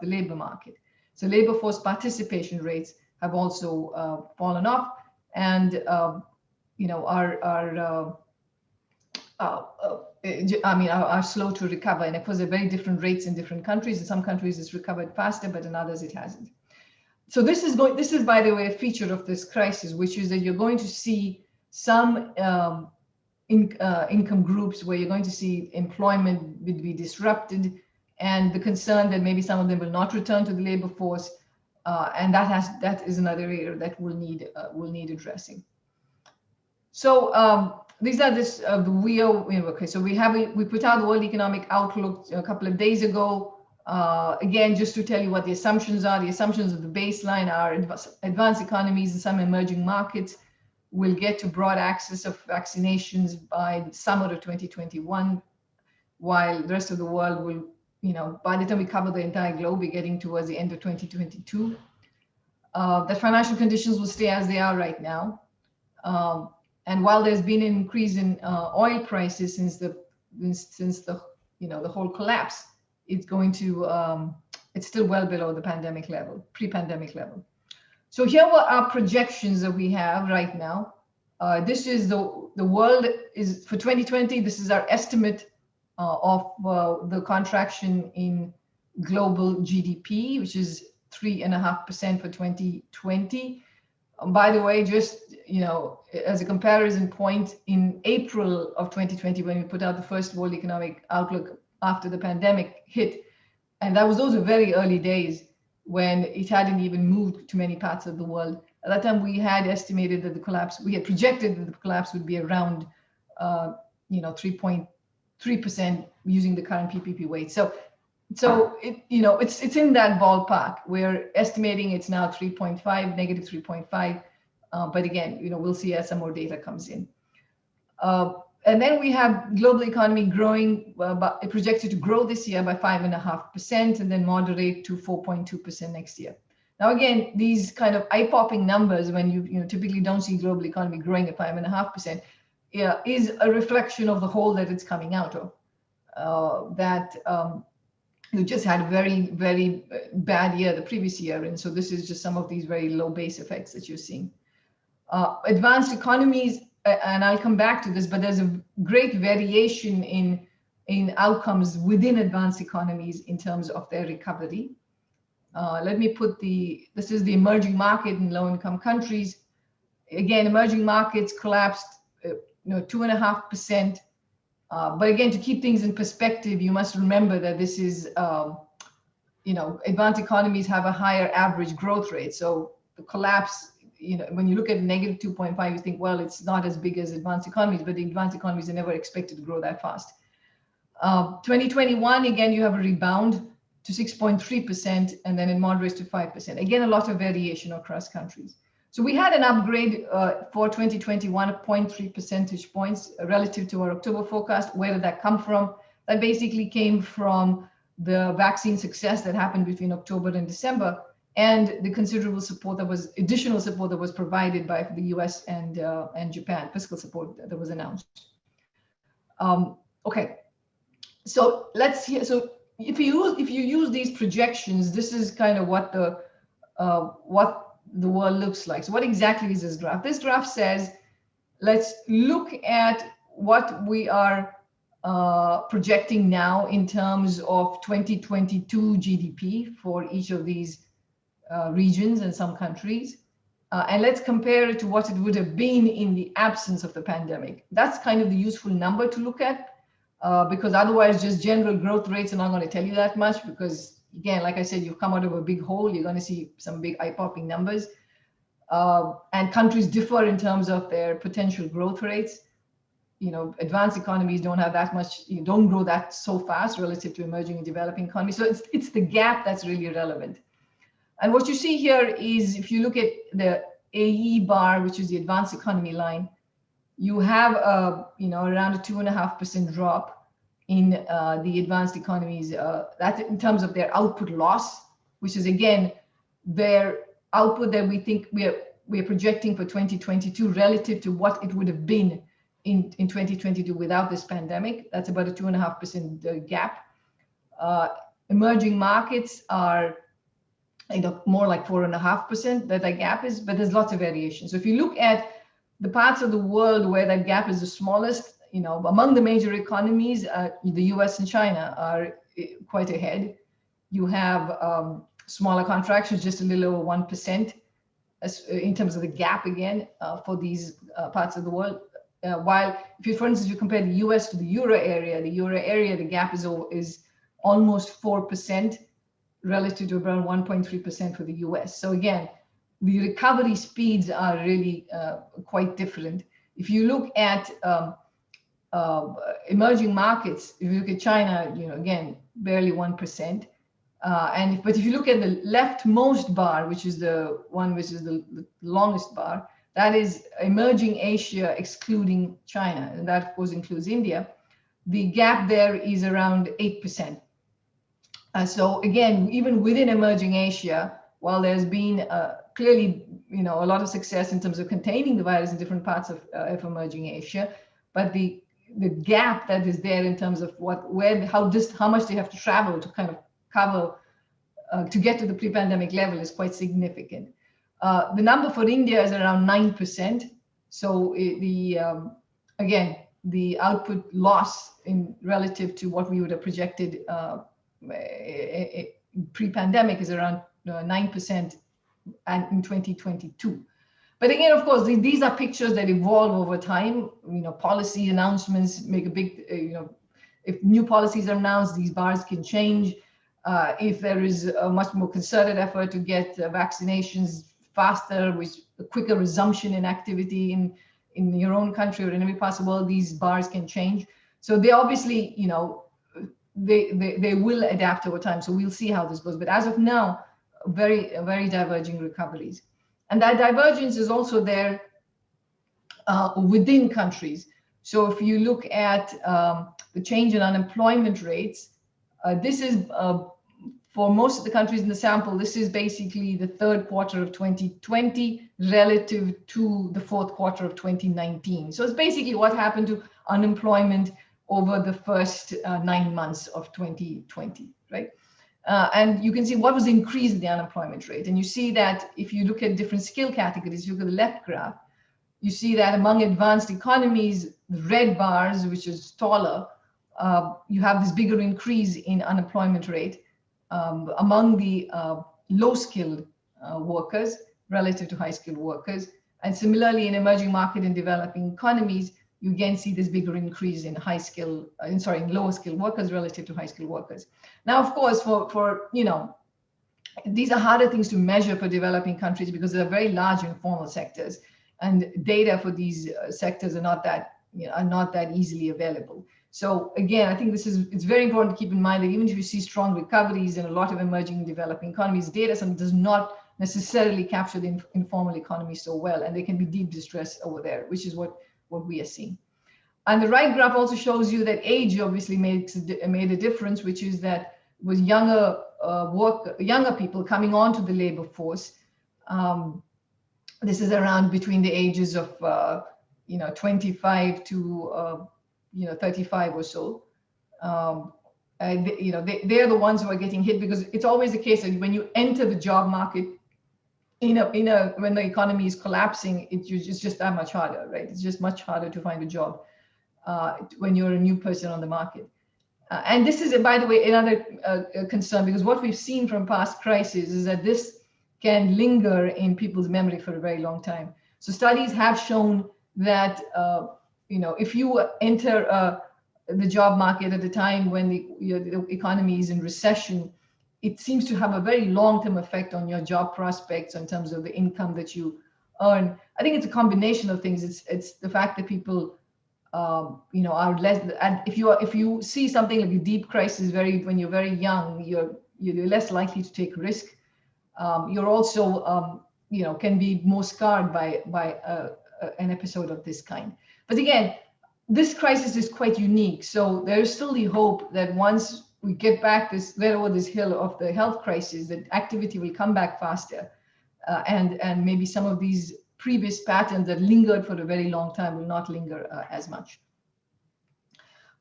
Speaker 2: labor market. So labor force participation rates have also fallen off, and are slow to recover. And of course, there are very different rates in different countries. In some countries, it's recovered faster, but in others, it hasn't. So this is, by the way, a feature of this crisis, which is that you're going to see some income groups where you're going to see employment will be disrupted, and the concern that maybe some of them will not return to the labor force, and that is another area that will need addressing. So these are so we put out the World Economic Outlook a couple of days ago. Again, just to tell you what the assumptions are. The assumptions of the baseline are advanced economies and some emerging markets will get to broad access of vaccinations by summer of 2021, while the rest of the world will, by the time we cover the entire globe, we're getting towards the end of 2022. That financial conditions will stay as they are right now. And while there's been an increase in oil prices since the whole collapse, it's still well below the pandemic level, pre-pandemic level. So here are our projections that we have right now. This is the world is for 2020. This is our estimate of the contraction in global GDP, which is 3.5% for 2020. By the way, just as a comparison point, in April of 2020, when we put out the first World Economic Outlook after the pandemic hit, and those are very early days when it hadn't even moved to many parts of the world. At that time, we had estimated that we had projected that the collapse would be around 3.3% using the current PPP weight. So it's in that ballpark. We're estimating it's now 3.5, negative 3.5. But again, we'll see as some more data comes in. And then we have global economy growing, projected to grow this year by 5.5% and then moderate to 4.2% next year. Now, again, these kind of eye-popping numbers, when you typically don't see global economy growing at 5.5%, is a reflection of the hole that it's coming out of. You just had a very, very bad year the previous year. And so this is just some of these very low base effects that you're seeing. Advanced economies, and I'll come back to this, but there's a great variation in outcomes within advanced economies in terms of their recovery. Let me put this is the emerging market in low-income countries. Again, emerging markets collapsed, 2.5%. But again, to keep things in perspective, you must remember that this is, advanced economies have a higher average growth rate. So the collapse, when you look at negative 2.5, you think, well, it's not as big as advanced economies, but the advanced economies are never expected to grow that fast. 2021, again, you have a rebound to 6.3%, and then it moderates to 5%. Again, a lot of variation across countries. So we had an upgrade for 2021 of 0.3 percentage points relative to our October forecast. Where did that come from? That basically came from the vaccine success that happened between October and December, and the considerable support additional support that was provided by the US and Japan, fiscal support that was announced. Okay, so let's hear. So if you use these projections, this is kind of what the world looks like. So what exactly is this graph? This graph says, let's look at what we are projecting now in terms of 2022 GDP for each of these regions and some countries. And let's compare it to what it would have been in the absence of the pandemic. That's kind of the useful number to look at, because otherwise just general growth rates are not going to tell you that much, because again, like I said, you've come out of a big hole, you're going to see some big eye-popping numbers. And countries differ in terms of their potential growth rates. Advanced economies don't have that much, don't grow that so fast relative to emerging and developing economies. So it's the gap that's really relevant. And what you see here is, if you look at the AE bar, which is the advanced economy line, you have around a 2.5% drop in the advanced economies. That in terms of their output loss, which is again their output that we think we are projecting for 2022 relative to what it would have been in 2022 without this pandemic. That's about a 2.5% gap. Emerging markets are more like 4.5% that gap is, but there's lots of variation. So if you look at the parts of the world where that gap is the smallest, among the major economies, the US and China are quite ahead. You have smaller contractions, just a little over 1% in terms of the gap again for these parts of the world. While if you, for instance, you compare the US to the euro area, the gap is almost 4% relative to around 1.3% for the US. So again, the recovery speeds are really quite different. If you look at emerging markets, if you look at China, again, barely 1%. But if you look at the leftmost bar, which is the one which is the longest bar, that is emerging Asia excluding China, and that of course includes India. The gap there is around 8%. So again, even within emerging Asia, while there's been clearly a lot of success in terms of containing the virus in different parts of emerging Asia, but the gap that is there in terms of how much they have to travel to kind of cover to get to the pre-pandemic level is quite significant. The number for India is around 9%. So again, the output loss in relative to what we would have projected pre-pandemic is around 9% and in 2022. But again, of course, these are pictures that evolve over time. Policy announcements make a big, if new policies are announced, these bars can change. If there is a much more concerted effort to get vaccinations faster, with a quicker resumption in activity in your own country or in every part of the world, these bars can change. So they obviously, they will adapt over time. So we'll see how this goes. But as of now, very diverging recoveries. And that divergence is also there within countries. So if you look at the change in unemployment rates, this is for most of the countries in the sample, this is basically the third quarter of 2020 relative to the fourth quarter of 2019. So it's basically what happened to unemployment over the first 9 months of 2020, right? And you can see what was the increase in the unemployment rate. And you see that if you look at different skill categories, you look at the left graph, you see that among advanced economies, the red bars, which is taller, you have this bigger increase in unemployment rate among the low-skilled workers relative to high-skilled workers. And similarly, in emerging market and developing economies, you again see this bigger increase in in lower skilled workers relative to high skilled workers. Now, of course, for these are harder things to measure for developing countries because they're very large informal sectors, and data for these sectors are not that easily available. So again, I think it's very important to keep in mind that even if you see strong recoveries in a lot of emerging and developing economies, data does not necessarily capture the informal economy so well, and there can be deep distress over there, which is what we are seeing. And the right graph also shows you that age obviously made a difference, which is that with younger people coming onto the labor force. This is around between the ages of 25 to 35 or so. And they're the ones who are getting hit, because it's always the case that when you enter the job market when the economy is collapsing, it's just that much harder, right? It's just much harder to find a job when you're a new person on the market. And this is, by the way, another concern, because what we've seen from past crises is that this can linger in people's memory for a very long time. So studies have shown that if you enter the job market at a time when the economy is in recession, it seems to have a very long-term effect on your job prospects in terms of the income that you earn. I think it's a combination of things. It's the fact that people, are less. And if you see something like a deep crisis when you're very young, you're less likely to take risk. You're also, can be more scarred by an episode of this kind. But again, this crisis is quite unique. So there is still the hope that once we get over this hill of the health crisis, that activity will come back faster, and maybe some of these previous patterns that lingered for a very long time will not linger as much.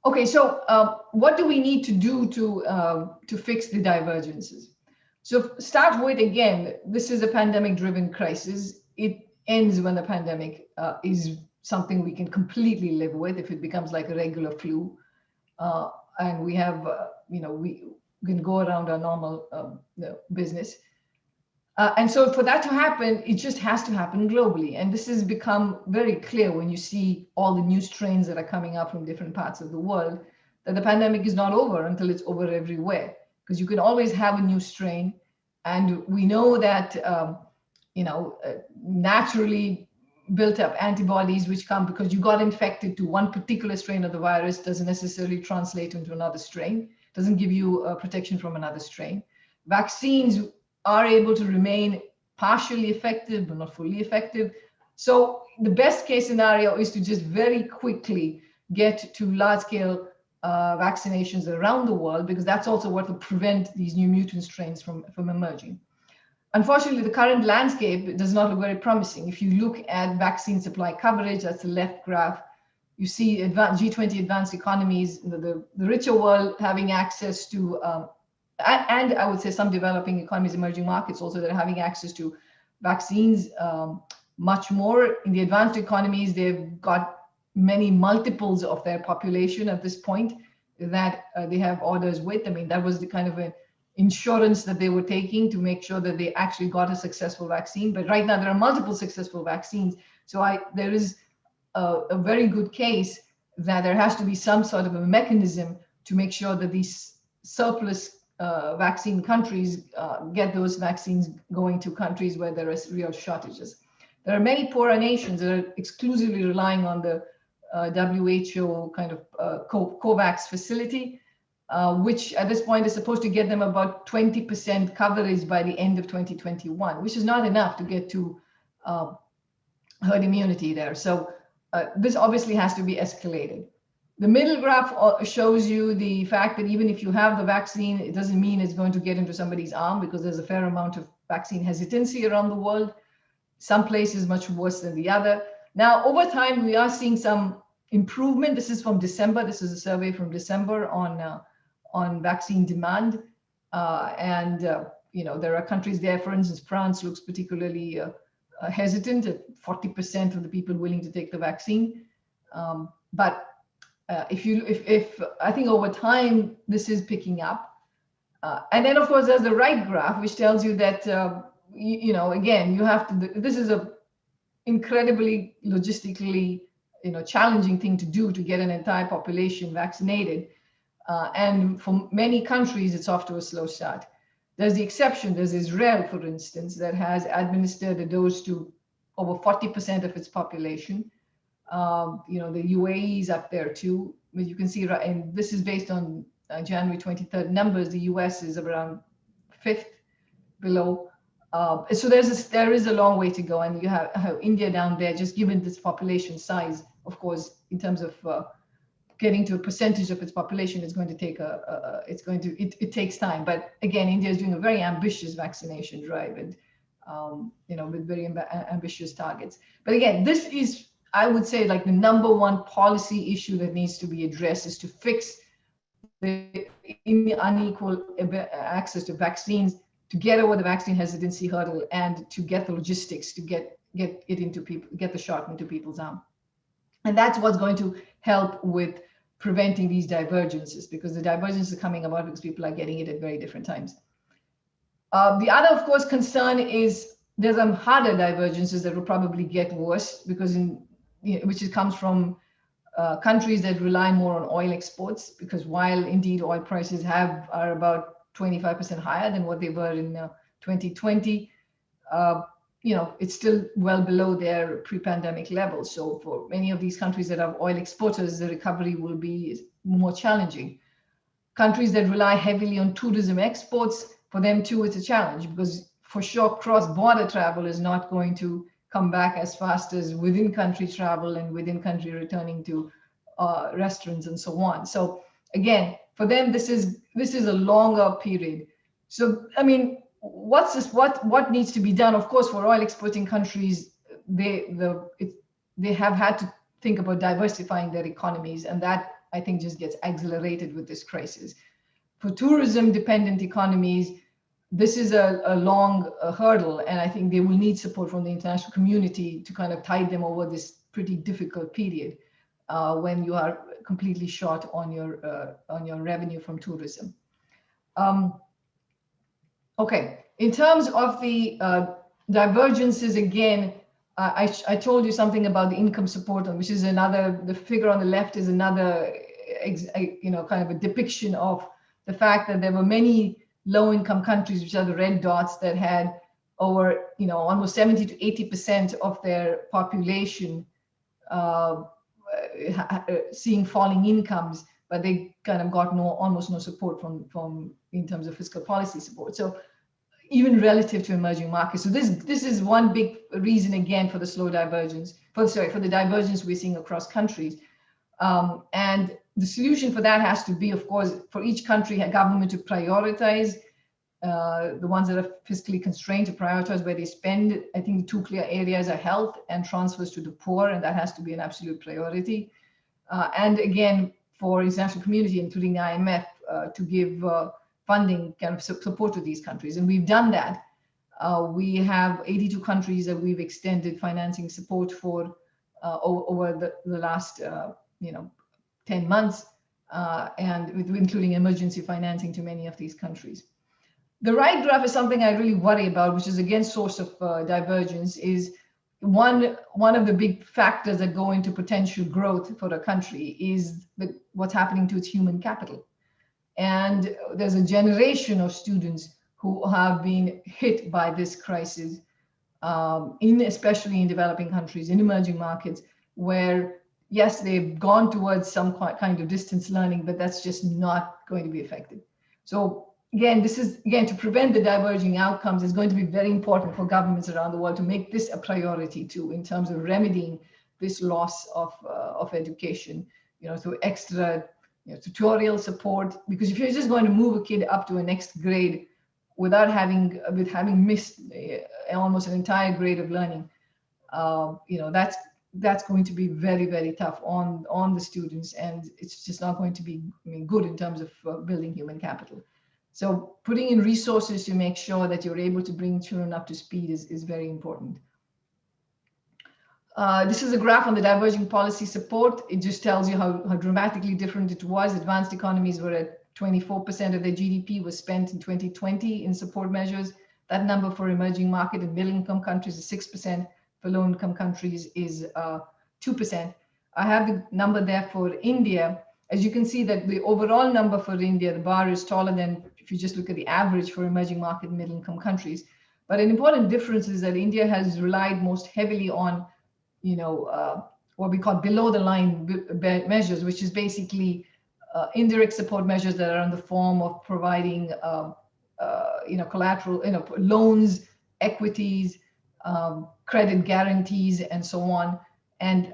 Speaker 2: Okay, so what do we need to do to fix the divergences? So start with, again, this is a pandemic-driven crisis. It ends when the pandemic is something we can completely live with, if it becomes like a regular flu, and we have, we can go around our normal business. And so for that to happen, it just has to happen globally. And this has become very clear when you see all the new strains that are coming up from different parts of the world, that the pandemic is not over until it's over everywhere, because you can always have a new strain. And we know that, naturally built up antibodies which come because you got infected to one particular strain of the virus doesn't necessarily translate into another strain, doesn't give you protection from another strain. Vaccines are able to remain partially effective, but not fully effective. So the best case scenario is to just very quickly get to large scale vaccinations around the world, because that's also what will prevent these new mutant strains from emerging. Unfortunately, the current landscape does not look very promising. If you look at vaccine supply coverage, that's the left graph, you see G20 advanced economies, the richer world having access to, and I would say some developing economies, emerging markets also, that are having access to vaccines much more. In the advanced economies, they've got many multiples of their population at this point that they have orders with. I mean, that was the kind of insurance that they were taking to make sure that they actually got a successful vaccine. But right now there are multiple successful vaccines. So there is a very good case that there has to be some sort of a mechanism to make sure that these surplus vaccine countries get those vaccines going to countries where there is real shortages. There are many poorer nations that are exclusively relying on the WHO kind of COVAX facility, which at this point is supposed to get them about 20% coverage by the end of 2021, which is not enough to get to herd immunity there. So this obviously has to be escalated. The middle graph shows you the fact that even if you have the vaccine, it doesn't mean it's going to get into somebody's arm, because there's a fair amount of vaccine hesitancy around the world. Some places much worse than the other. Now, over time, we are seeing some improvement. This is from December. This is a survey from December on vaccine demand. There are countries there, for instance, France looks particularly hesitant at 40% of the people willing to take the vaccine. If I think over time, this is picking up. And then, of course, there's the right graph, which tells you that, again, you have to, this is a incredibly logistically, challenging thing to do, to get an entire population vaccinated. And for many countries, it's off to a slow start. There's the exception. There's Israel, for instance, that has administered a dose to over 40% of its population. The UAE is up there too. But you can see, and this is based on January 23rd numbers. The US is around 5th below. So there is a long way to go, and you have India down there. Just given this population size, of course, in terms of getting to a percentage of its population, it's going to take it takes time. But again, India is doing a very ambitious vaccination drive, and with very ambitious targets. But again, this is, I would say, like the number one policy issue that needs to be addressed, is to fix the unequal access to vaccines, to get over the vaccine hesitancy hurdle, and to get the logistics to get it into people, get the shot into people's arm. And that's what's going to help with preventing these divergences, because the divergence is coming about because people are getting it at very different times. The other, of course, concern is there's some harder divergences that will probably get worse, because which comes from countries that rely more on oil exports, because while indeed oil prices are about 25% higher than what they were in 2020, it's still well below their pre-pandemic levels. So for many of these countries that have oil exporters, the recovery will be more challenging. Countries that rely heavily on tourism exports, for them too, it's a challenge, because for sure cross-border travel is not going to come back as fast as within country travel and within country returning to restaurants and so on. So again, for them, this is a longer period. So I mean, what needs to be done? Of course, for oil exporting countries, they have had to think about diversifying their economies, and that, I think, just gets accelerated with this crisis. For tourism dependent economies, this is a long hurdle, and I think they will need support from the international community to kind of tide them over this pretty difficult period when you are completely short on your revenue from tourism. Okay, in terms of the divergences, again, I told you something about the income support, which is another, the figure on the left is another, kind of a depiction of the fact that there were many low-income countries, which are the red dots, that had over, almost 70 to 80% of their population seeing falling incomes, but they kind of got almost no support from in terms of fiscal policy support. So even relative to emerging markets. So this is one big reason, again, for the slow divergence, for the divergence we're seeing across countries. And the solution for that has to be, of course, for each country, a government to prioritize the ones that are fiscally constrained, to prioritize where they spend. I think the two clear areas are health and transfers to the poor, and that has to be an absolute priority. And again, for international community, including the IMF, to give funding kind of support to these countries. And we've done that. We have 82 countries that we've extended financing support for over the last 10 months, and including emergency financing to many of these countries. The right graph is something I really worry about, which is again source of divergence, is one of the big factors that go into potential growth for a country is what's happening to its human capital. And there's a generation of students who have been hit by this crisis, especially in developing countries, in emerging markets, where yes, they've gone towards some kind of distance learning, but that's just not going to be effective. So again, to prevent the diverging outcomes is going to be very important for governments around the world to make this a priority too, in terms of remedying this loss of education through extra tutorial support. Because if you're just going to move a kid up to a next grade without having missed almost an entire grade of learning, that's going to be very, very tough on the students, and it's just not going to be good in terms of building human capital. So putting in resources to make sure that you're able to bring children up to speed is very important. This is a graph on the diverging policy support. It just tells you how dramatically different it was. Advanced economies were at 24% of their GDP was spent in 2020 in support measures. That number for emerging market and middle income countries is 6%. For low income countries is 2%. I have the number there for India. As you can see that the overall number for India, the bar is taller than if you just look at the average for emerging market and middle income countries. But an important difference is that India has relied most heavily on what we call below the line measures, which is basically indirect support measures that are in the form of providing collateral, loans, equities, credit guarantees, and so on, and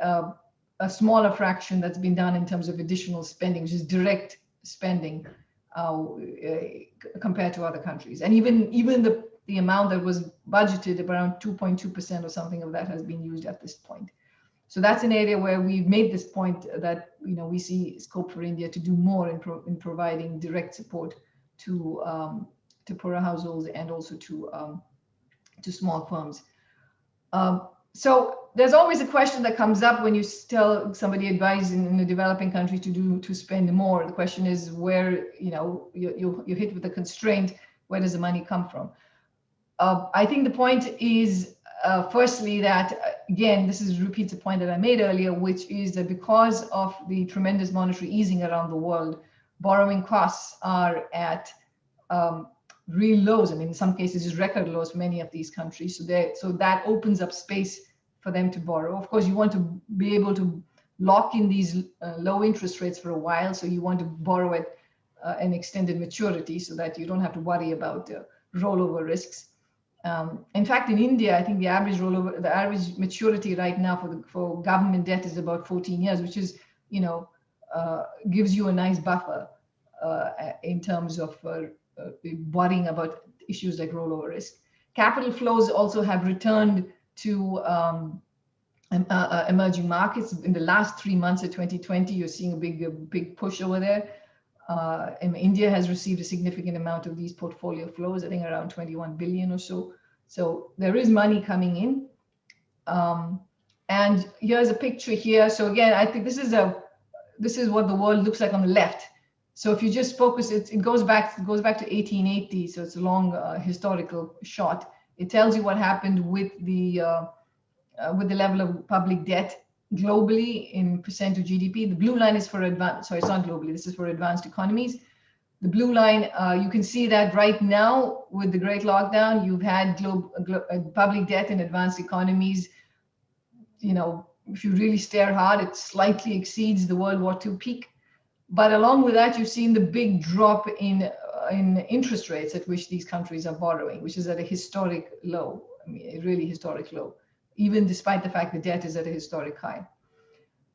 Speaker 2: a smaller fraction that's been done in terms of additional spending, which is direct spending compared to other countries. And even the amount that was budgeted, around 2.2% or something of that, has been used at this point. So that's an area where we've made this point that we see scope for India to do more in providing direct support to poorer households and also to small firms. So there's always a question that comes up when you tell somebody advising in a developing country to spend more. The question is where you're hit with a constraint. Where does the money come from? I think the point is, firstly, that again, this repeats a point that I made earlier, which is that because of the tremendous monetary easing around the world, borrowing costs are at real lows. I mean, in some cases, it's record lows for many of these countries. So that opens up space for them to borrow. Of course, you want to be able to lock in these low interest rates for a while. So you want to borrow at an extended maturity so that you don't have to worry about rollover risks. In fact, in India, I think the average maturity right now for government debt is about 14 years, which is, gives you a nice buffer in terms of worrying about issues like rollover risk. Capital flows also have returned to emerging markets. In the last 3 months of 2020, you're seeing a big push over there. And India has received a significant amount of these portfolio flows, I think around 21 billion or so. So there is money coming in. And here's a picture here. So again, I think this is what the world looks like on the left. So if you just focus, it goes back to 1880. So it's a long historical shot. It tells you what happened with the level of public debt globally in percent of GDP. The blue line is for advanced, sorry, it's not globally, this is for advanced economies. The blue line, you can see that right now with the great lockdown, you've had public debt in advanced economies. If you really stare hard, it slightly exceeds the World War II peak. But along with that, you've seen the big drop in interest rates at which these countries are borrowing, which is at a historic low, I mean, a really historic low, even despite the fact the debt is at a historic high.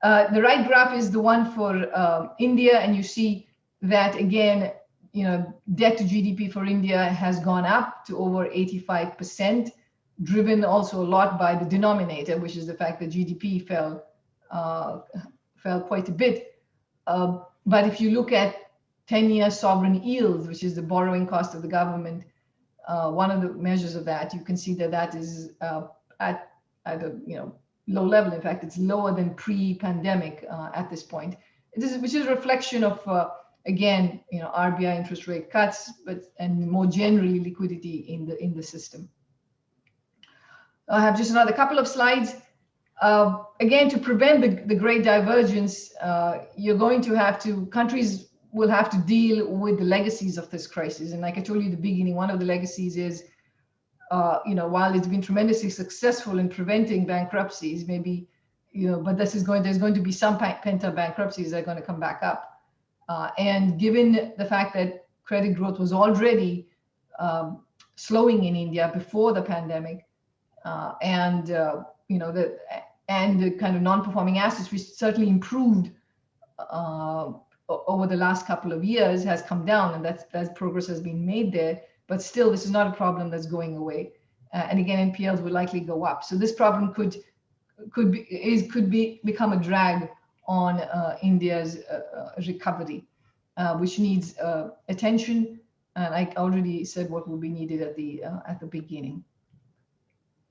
Speaker 2: The right graph is the one for India, and you see that again, debt to GDP for India has gone up to over 85%, driven also a lot by the denominator, which is the fact that GDP fell quite a bit. But if you look at 10-year sovereign yields, which is the borrowing cost of the government, one of the measures of that, you can see that is at a low level. In fact, it's lower than pre-pandemic at this point. Which is a reflection of again, RBI interest rate cuts, and more generally liquidity in the system. I have just another couple of slides. Again, to prevent the great divergence, countries will have to deal with the legacies of this crisis. And like I told you at the beginning, one of the legacies is, while it's been tremendously successful in preventing bankruptcies, maybe, but there's going to be some pent-up bankruptcies that are going to come back up. And given the fact that credit growth was already slowing in India before the pandemic, and the kind of non-performing assets, which certainly improved over the last couple of years has come down, and that progress has been made there. But still, this is not a problem that's going away. And again, NPLs will likely go up. So this problem could become a drag on India's recovery, which needs attention. And I already said what will be needed at the beginning.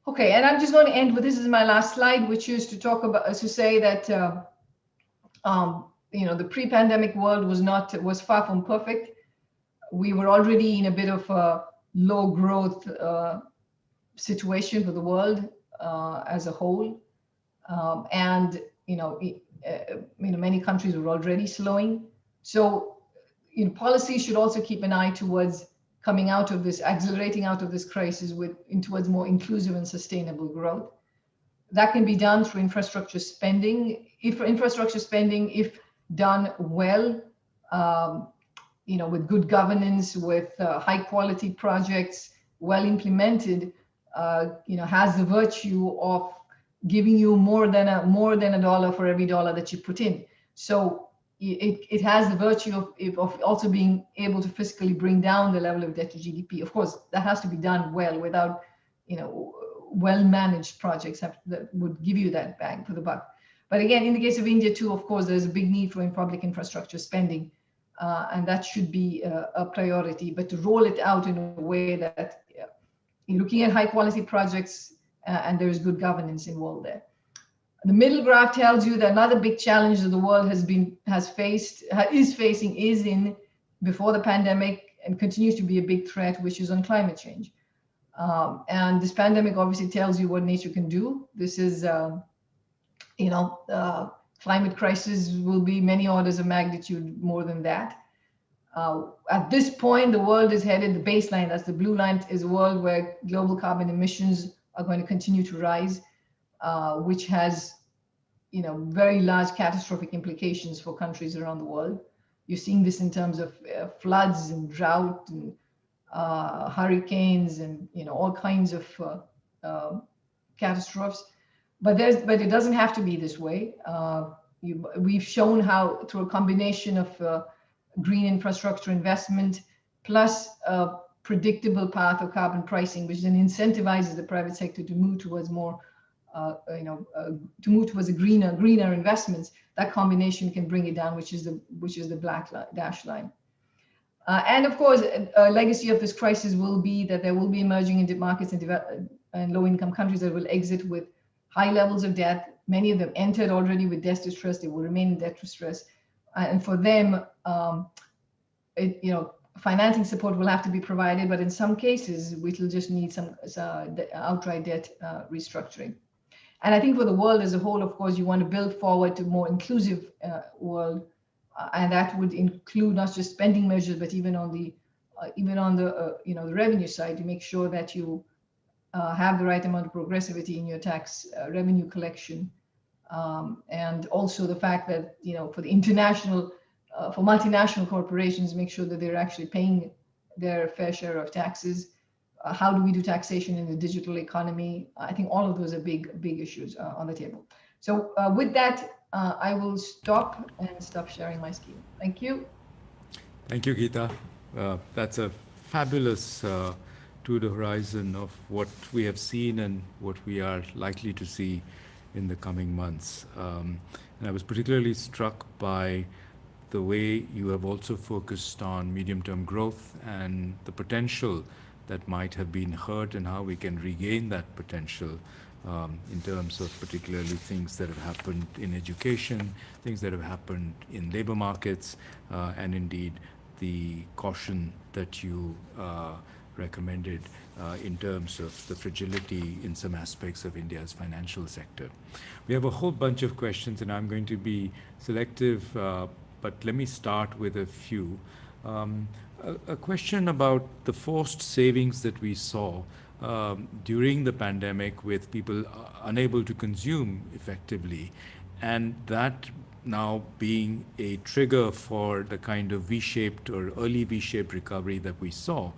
Speaker 2: Okay, and I'm just going to end with, this is my last slide, which is to talk about, to say that the pre-pandemic world was far from perfect. We were already in a bit of a low growth situation for the world as a whole, and many countries were already slowing. So policy should also keep an eye towards coming out of this, accelerating out of this crisis towards more inclusive and sustainable growth. That can be done through infrastructure spending. If done well, with good governance, with high quality projects, well implemented, has the virtue of giving you more than a dollar for every dollar that you put in. So it has the virtue of also being able to fiscally bring down the level of debt to GDP. Of course, that has to be done well, without well-managed projects that would give you that bang for the buck. But again, in the case of India too, of course, there's a big need for public infrastructure spending, and that should be a priority. But to roll it out in a way that you're looking at high-quality projects and there is good governance involved there. The middle graph tells you that another big challenge that the world is facing before the pandemic and continues to be a big threat, which is on climate change. And this pandemic obviously tells you what nature can do. This is, climate crisis will be many orders of magnitude more than that. At this point, the world is headed, the baseline, that's the blue line, is a world where global carbon emissions are going to continue to rise, which has, very large catastrophic implications for countries around the world. You're seeing this in terms of floods and drought and hurricanes and all kinds of catastrophes. But it doesn't have to be this way. We've shown how, through a combination of green infrastructure investment plus a predictable path of carbon pricing, which then incentivizes the private sector to move towards more, to move towards a greener investments. That combination can bring it down, which is the black dash line. And of course, a legacy of this crisis will be that there will be emerging markets and low-income countries that will exit with high levels of debt. Many of them entered already with debt distress. They will remain in debt distress, and for them, financing support will have to be provided. But in some cases, we will just need some outright debt restructuring. And I think for the world as a whole, of course, you want to build forward to a more inclusive world, and that would include not just spending measures, but even on the the revenue side, to make sure that you have the right amount of progressivity in your tax revenue collection, and also the fact that for the international, for multinational corporations, make sure that they're actually paying their fair share of taxes. How do we do taxation in the digital economy? I think all of those are big issues on the table. So with that, I will stop sharing my screen. Thank you.
Speaker 1: Thank you, Geeta. That's a fabulous to the horizon of what we have seen and what we are likely to see in the coming months. And I was particularly struck by the way you have also focused on medium-term growth and the potential that might have been hurt and how we can regain that potential in terms of particularly things that have happened in education, things that have happened in labor markets, and indeed the caution that you recommended in terms of the fragility in some aspects of India's financial sector. We have a whole bunch of questions, and I'm going to be selective, but let me start with a few. A question about the forced savings that we saw during the pandemic, with people unable to consume effectively, and that now being a trigger for the kind of V-shaped or early V-shaped recovery that we saw.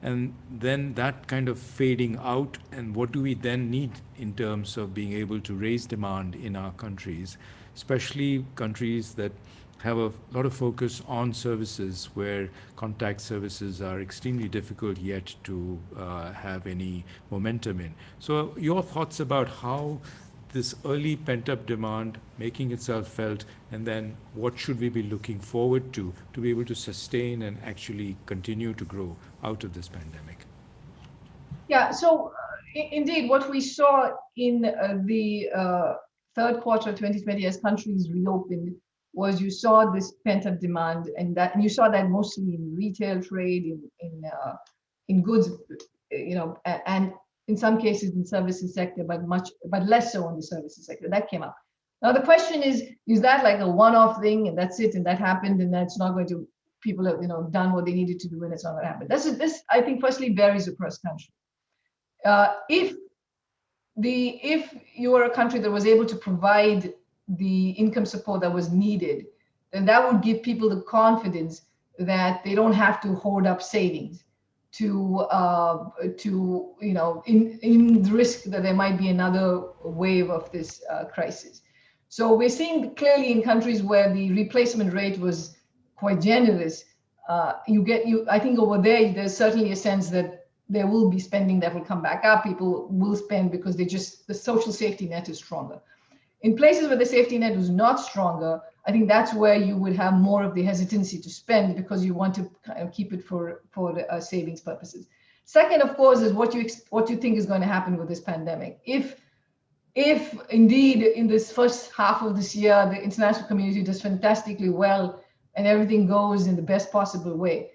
Speaker 1: And then that kind of fading out, and what do we then need in terms of being able to raise demand in our countries, especially countries that have a lot of focus on services where contact services are extremely difficult yet to have any momentum in. So your thoughts about how this early pent-up demand making itself felt, and then what should we be looking forward to be able to sustain and actually continue to grow out of this pandemic?
Speaker 2: Yeah, so indeed, what we saw in the third quarter of 2020 as countries reopened was you saw this pent-up demand, and you saw that mostly in retail trade, in goods, and in some cases in services sector, but less so in the services sector. That came up. Now the question is that like a one-off thing, and that's it, and that happened, and that's not going to, people have done what they needed to do, and it's not going to happen. This I think firstly varies across countries. If you were a country that was able to provide the income support that was needed, then that would give people the confidence that they don't have to hoard up savings to in the risk that there might be another wave of this crisis. So we're seeing clearly in countries where the replacement rate was quite generous. I think over there's certainly a sense that there will be spending that will come back up. People will spend because the social safety net is stronger. In places where the safety net was not stronger, I think that's where you would have more of the hesitancy to spend because you want to kind of keep it for savings purposes. Second, of course, is what you think is going to happen with this pandemic. If indeed in this first half of this year, the international community does fantastically well and everything goes in the best possible way,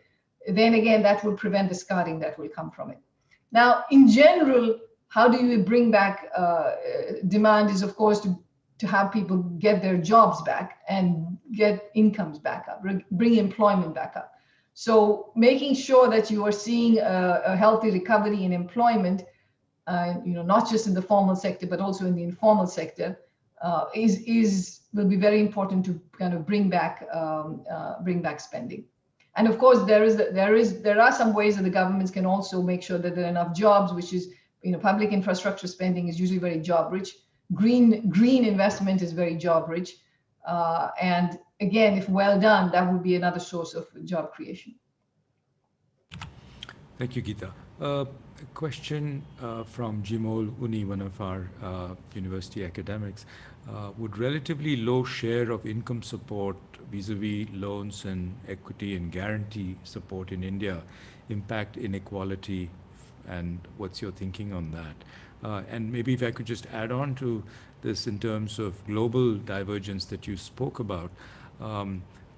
Speaker 2: then again, that will prevent the scarring that will come from it. Now, in general, how do you bring back demand is, of course, to have people get their jobs back and get incomes back up, bring employment back up. So making sure that you are seeing a healthy recovery in employment, not just in the formal sector, but also in the informal sector, will be very important to kind of bring back spending. And of course, there are some ways that the governments can also make sure that there are enough jobs, which is, public infrastructure spending is usually very job rich. Green investment is very job rich. And again, if well done, that would be another source of job creation.
Speaker 1: Thank you, Gita. A question from Jimol Uni, one of our university academics. Would relatively low share of income support vis-a-vis loans and equity and guarantee support in India impact inequality, and what's your thinking on that? And maybe if I could just add on to this in terms of global divergence that you spoke about,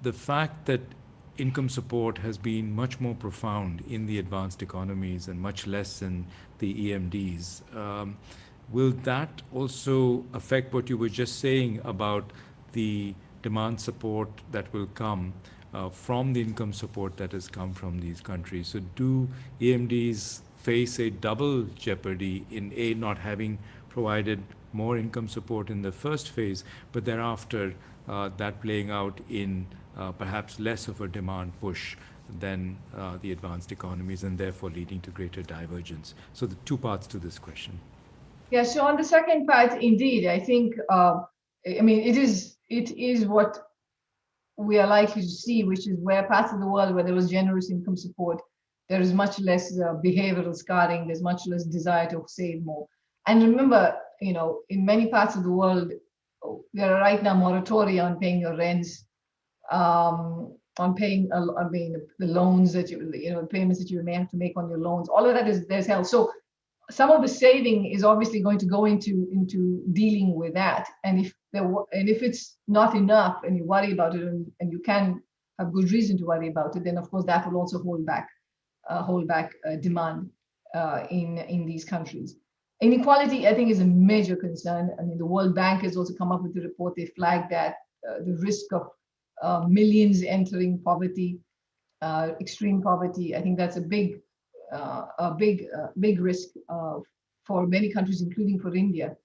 Speaker 1: the fact that income support has been much more profound in the advanced economies and much less in the EMDs. Will that also affect what you were just saying about the demand support that will come from the income support that has come from these countries? So do EMDs face a double jeopardy in A, not having provided more income support in the first phase, but thereafter that playing out in perhaps less of a demand push than the advanced economies, and therefore leading to greater divergence? So the two parts to this question.
Speaker 2: Yeah, so on the second part, indeed, I think, it is what we are likely to see, which is where parts of the world where there was generous income support, there is much less behavioral scarring, there's much less desire to save more. And remember, in many parts of the world, there are right now moratoria on paying your rents, on paying, the loans that the payments that you may have to make on your loans. All of that there's help. So some of the saving is obviously going to go into dealing with that. And if it's not enough and you worry about it, and you can have good reason to worry about it, then of course that will also hold back demand in these countries. Inequality, I think, is a major concern. I mean, the World Bank has also come up with a report. They flagged that the risk of millions entering poverty, extreme poverty. I think that's a big risk for many countries, including for India.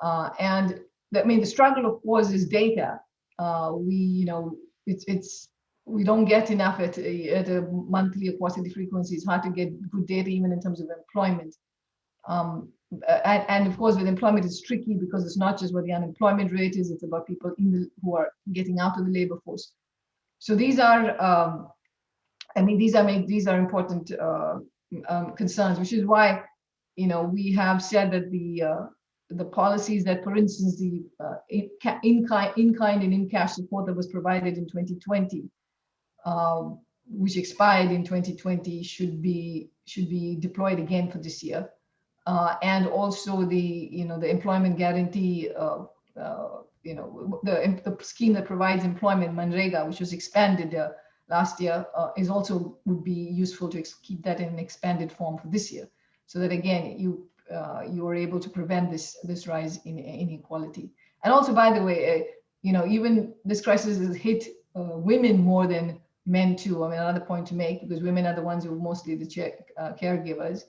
Speaker 2: And the struggle, of course, is data. We don't get enough at a monthly or quarterly frequency. It's hard to get good data, even in terms of employment. And of course, with employment, it's tricky because it's not just what the unemployment rate is. It's about people who are getting out of the labor force. So these are, I mean, these are important concerns, which is why, we have said that the policies that, for instance, the in-kind and in-cash support that was provided in 2020, which expired in 2020, should be deployed again for this year, and also the employment guarantee, the scheme that provides employment, Manrega, which was expanded last year, is also would be useful to keep that in an expanded form for this year, so that again you are able to prevent this rise in inequality. And also, by the way, even this crisis has hit women more than men too. I mean, another point to make, because women are the ones who are mostly the caregivers,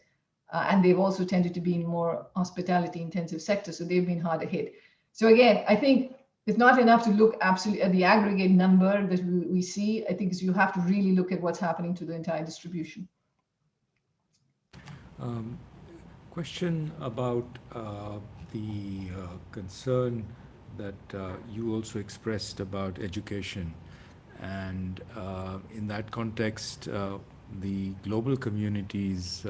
Speaker 2: and they've also tended to be in more hospitality intensive sectors, so they've been harder hit. So again, I think it's not enough to look absolutely at the aggregate number that we see. I think you have to really look at what's happening to the entire distribution.
Speaker 1: Question about the concern that you also expressed about education. And in that context, the global community's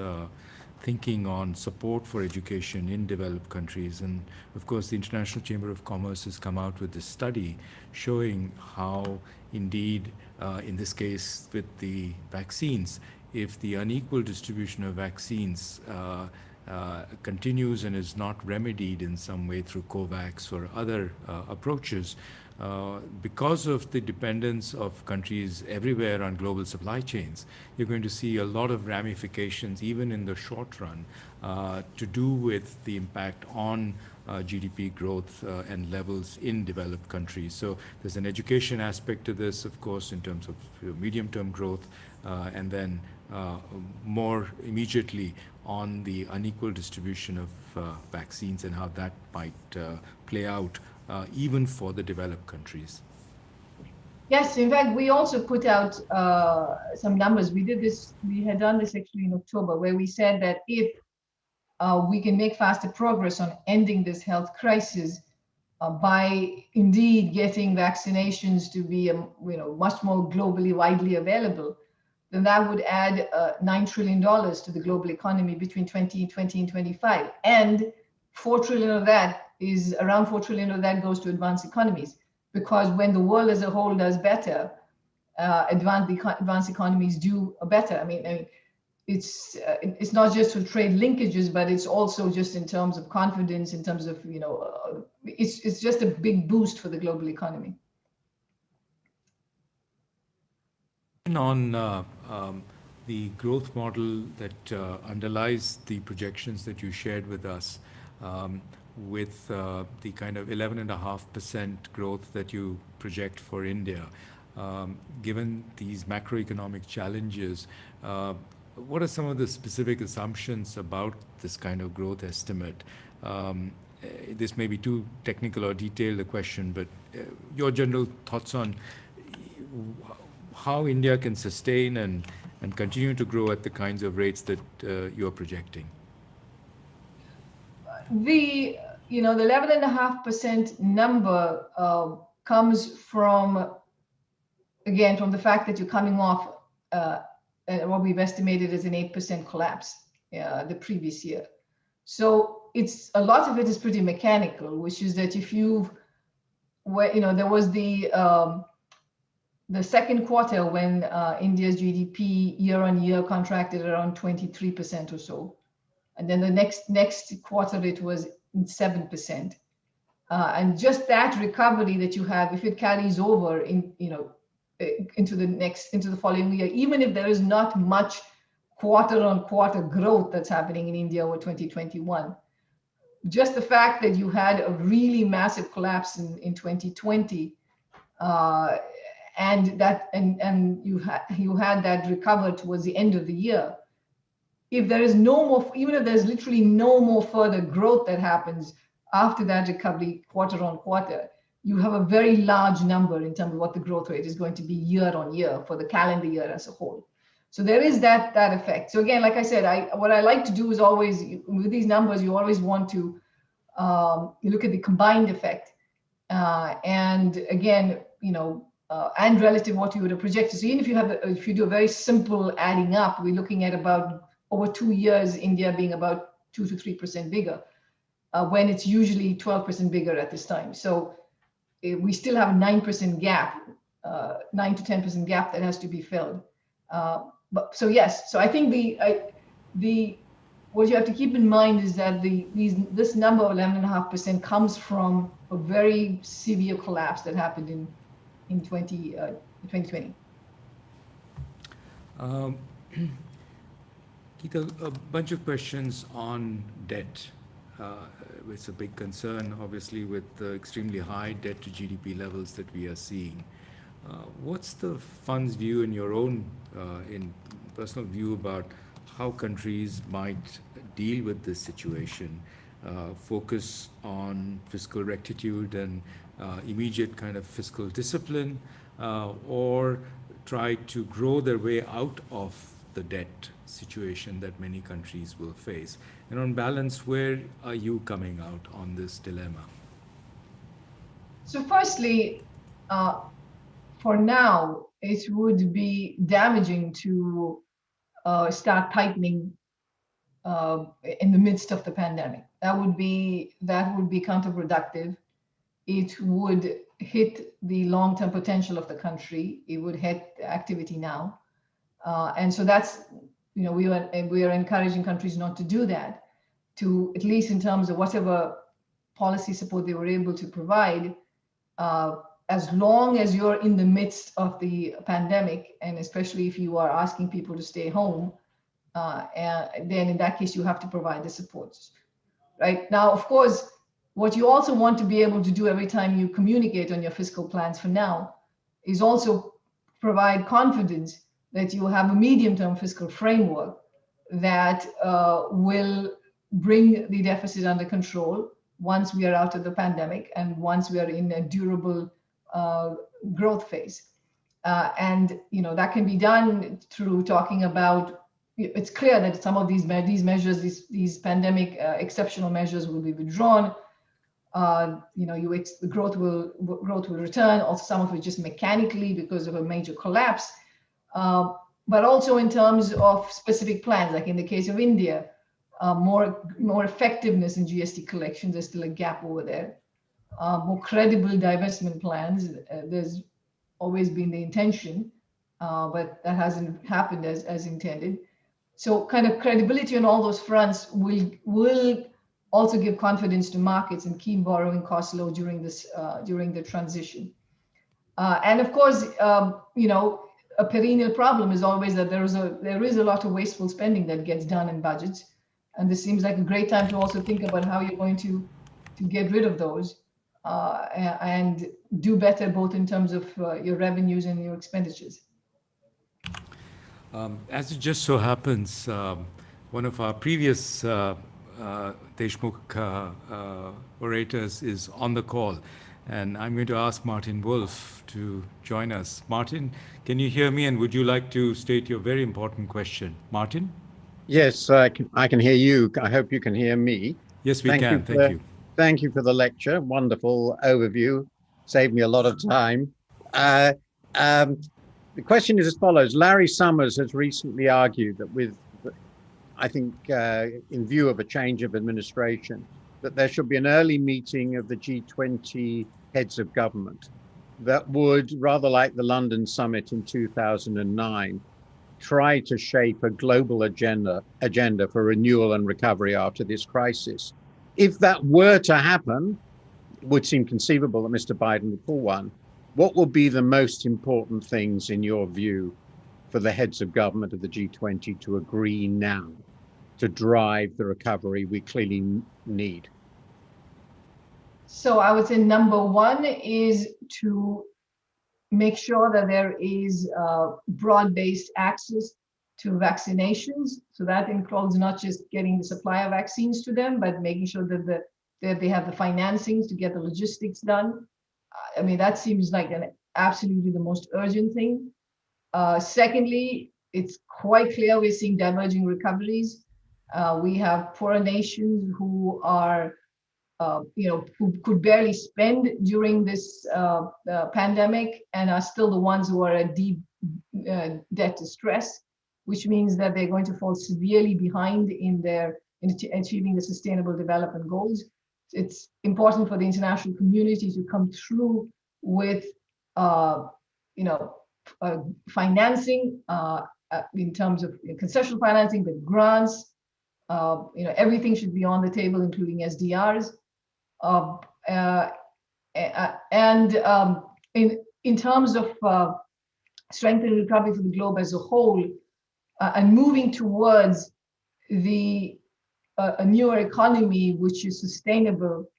Speaker 1: thinking on support for education in developed countries. And of course, the International Chamber of Commerce has come out with this study showing how indeed, in this case with the vaccines, if the unequal distribution of vaccines continues and is not remedied in some way through COVAX or other approaches, because of the dependence of countries everywhere on global supply chains, you're going to see a lot of ramifications, even in the short run, to do with the impact on GDP growth and levels in developed countries. So there's an education aspect to this, of course, in terms of medium-term growth, and then more immediately on the unequal distribution of vaccines and how that might play out even for the developed countries.
Speaker 2: Yes, in fact, we also put out some numbers. We had done this actually in October, where we said that if we can make faster progress on ending this health crisis by indeed getting vaccinations to be much more globally widely available, then that would add $9 trillion to the global economy between 2020 and 25. And 4 trillion of that around 4 trillion of that goes to advanced economies, because when the world as a whole does better, advanced economies do better. I mean, it's not just for trade linkages, but it's also just in terms of confidence, in terms of, it's just a big boost for the global economy.
Speaker 1: On the growth model that underlies the projections that you shared with us, with the kind of 11.5% growth that you project for India, given these macroeconomic challenges, what are some of the specific assumptions about this kind of growth estimate? This may be too technical or detailed a question, but your general thoughts on how India can sustain and continue to grow at the kinds of rates that you're projecting.
Speaker 2: The 11.5% number comes from, again, from the fact that you're coming off what we've estimated as an 8% collapse the previous year. So a lot of it is pretty mechanical, which is that if there was the second quarter when India's GDP year on year contracted around 23% or so. And then the next quarter, it was 7%. And just that recovery that you have, if it carries over into the following year, even if there is not much quarter on quarter growth that's happening in India over 2021, just the fact that you had a really massive collapse in 2020, and you had that recover towards the end of the year. If there is no more, even if there's literally no more further growth that happens after that recovery quarter on quarter, you have a very large number in terms of what the growth rate is going to be year on year for the calendar year as a whole. So there is that effect. So again, like I said, what I like to do is always, with these numbers, you always want to look at the combined effect. And again, and relative what you would have projected. So even if you do a very simple adding up, we're looking at about over 2 years, India being about 2 to 3% bigger, when it's usually 12% bigger at this time. So we still have a 9% gap, 9 to 10% gap that has to be filled. But so yes, so I think what you have to keep in mind is that this number of 11.5% comes from a very severe collapse that happened in 2020.
Speaker 1: Gita, a bunch of questions on debt. It's a big concern, obviously, with the extremely high debt to GDP levels that we are seeing. What's the fund's view in your own in personal view about how countries might deal with this situation? Focus on fiscal rectitude and immediate kind of fiscal discipline, or try to grow their way out of the debt situation that many countries will face? And on balance, where are you coming out on this dilemma?
Speaker 2: So firstly, for now, it would be damaging to start tightening in the midst of the pandemic. That would be counterproductive. It would hit the long-term potential of the country. It would hit activity now, and so that's, we are encouraging countries not to do that. To, at least in terms of whatever policy support they were able to provide, as long as you're in the midst of the pandemic, and especially if you are asking people to stay home, and then in that case you have to provide the supports. Right now, of course, what you also want to be able to do every time you communicate on your fiscal plans for now is also provide confidence that you have a medium-term fiscal framework that will bring the deficit under control once we are out of the pandemic and once we are in a durable growth phase. And that can be done through talking about, it's clear that some of these measures, these pandemic exceptional measures will be withdrawn. The growth will return. Also, some of it just mechanically because of a major collapse. But also in terms of specific plans, like in the case of India, more effectiveness in GST collections. There's still a gap over there. More credible divestment plans. There's always been the intention, but that hasn't happened as intended. So kind of credibility on all those fronts will also give confidence to markets and keep borrowing costs low during the transition. And of course, a perennial problem is always that there is a lot of wasteful spending that gets done in budgets, and this seems like a great time to also think about how you're going to get rid of those and do better both in terms of your revenues and your expenditures.
Speaker 1: As it just so happens, one of our previous Deshmukh orators is on the call, and I'm going to ask Martin Wolf to join us. Martin, can you hear me, and would you like to state your very important question? Martin?
Speaker 4: Yes, I can hear you. I hope you can hear me.
Speaker 1: Yes, we can. Thank you.
Speaker 4: Thank you for the lecture. Wonderful overview. Saved me a lot of time. The question is as follows. Larry Summers has recently argued that I think in view of a change of administration, that there should be an early meeting of the G20 heads of government that would, rather like the London summit in 2009, try to shape a global agenda for renewal and recovery after this crisis. If that were to happen, it would seem conceivable that Mr. Biden would pull one. What will be the most important things in your view for the heads of government of the G20 to agree now to drive the recovery we clearly need?
Speaker 2: So I would say number one is to make sure that there is broad-based access to vaccinations. So that includes not just getting the supply of vaccines to them, but making sure that they have the financings to get the logistics done. I mean, that seems like absolutely the most urgent thing. Secondly, it's quite clear we're seeing diverging recoveries. We have poorer nations who are who could barely spend during this pandemic and are still the ones who are at deep debt distress, which means that they're going to fall severely behind in achieving the sustainable development goals. It's important for the international community to come through with, financing in terms of concessional financing, but grants. Everything should be on the table, including SDRs. In terms of strengthening recovery for the globe as a whole, and moving towards a newer economy which is sustainable,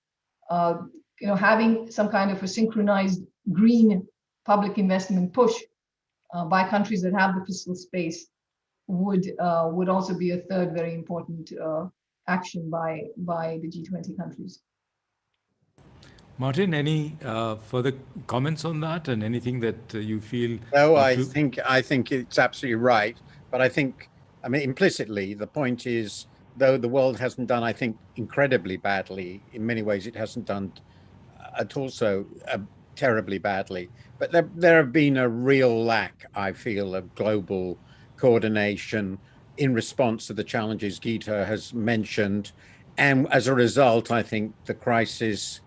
Speaker 2: having some kind of a synchronized green public investment push by countries that have the fiscal space would also be a third very important action by the G20 countries.
Speaker 1: Martin, any further comments on that, and anything that you feel?
Speaker 4: No, I think it's absolutely right. But I think, implicitly, the point is, though the world hasn't done, I think, incredibly badly, in many ways it hasn't done at all so terribly badly. But there have been a real lack, I feel, of global coordination in response to the challenges Gita has mentioned. And as a result, I think the crisis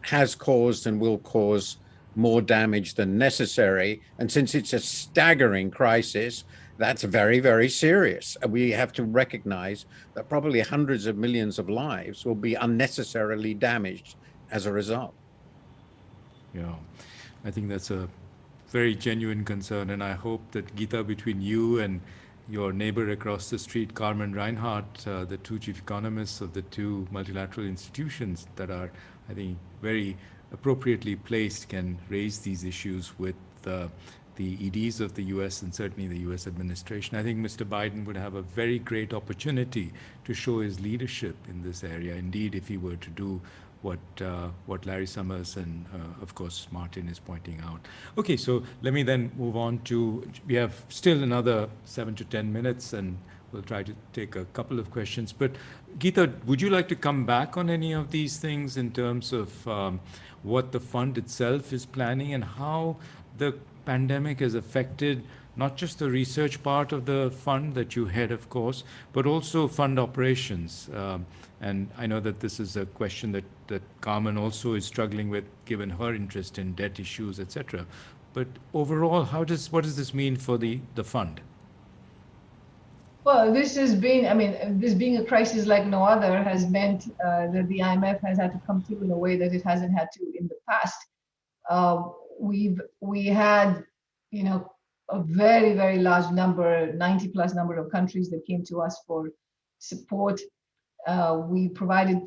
Speaker 4: has caused and will cause more damage than necessary. And since it's a staggering crisis, that's very, very serious. And we have to recognize that probably hundreds of millions of lives will be unnecessarily damaged as a result.
Speaker 1: Yeah, I think that's a very genuine concern. And I hope that, Gita, between you and your neighbor across the street, Carmen Reinhardt, the two chief economists of the two multilateral institutions that are, I think, very appropriately placed, can raise these issues with the EDs of the US and certainly the US administration. I think Mr. Biden would have a very great opportunity to show his leadership in this area, indeed, if he were to do what Larry Summers and, of course, Martin is pointing out. Okay, so let me then move on to, we have still another 7 to 10 minutes, and we'll try to take a couple of questions. But Gita, would you like to come back on any of these things in terms of what the fund itself is planning and how the pandemic has affected not just the research part of the fund that you head, of course, but also fund operations? And I know that this is a question that Carmen also is struggling with, given her interest in debt issues, etc. But overall, what does this mean for the fund?
Speaker 2: Well, this has been, this being a crisis like no other has meant that the IMF has had to come through in a way that it hasn't had to in the past. We had, a very, very large number, 90 plus number of countries that came to us for support. We provided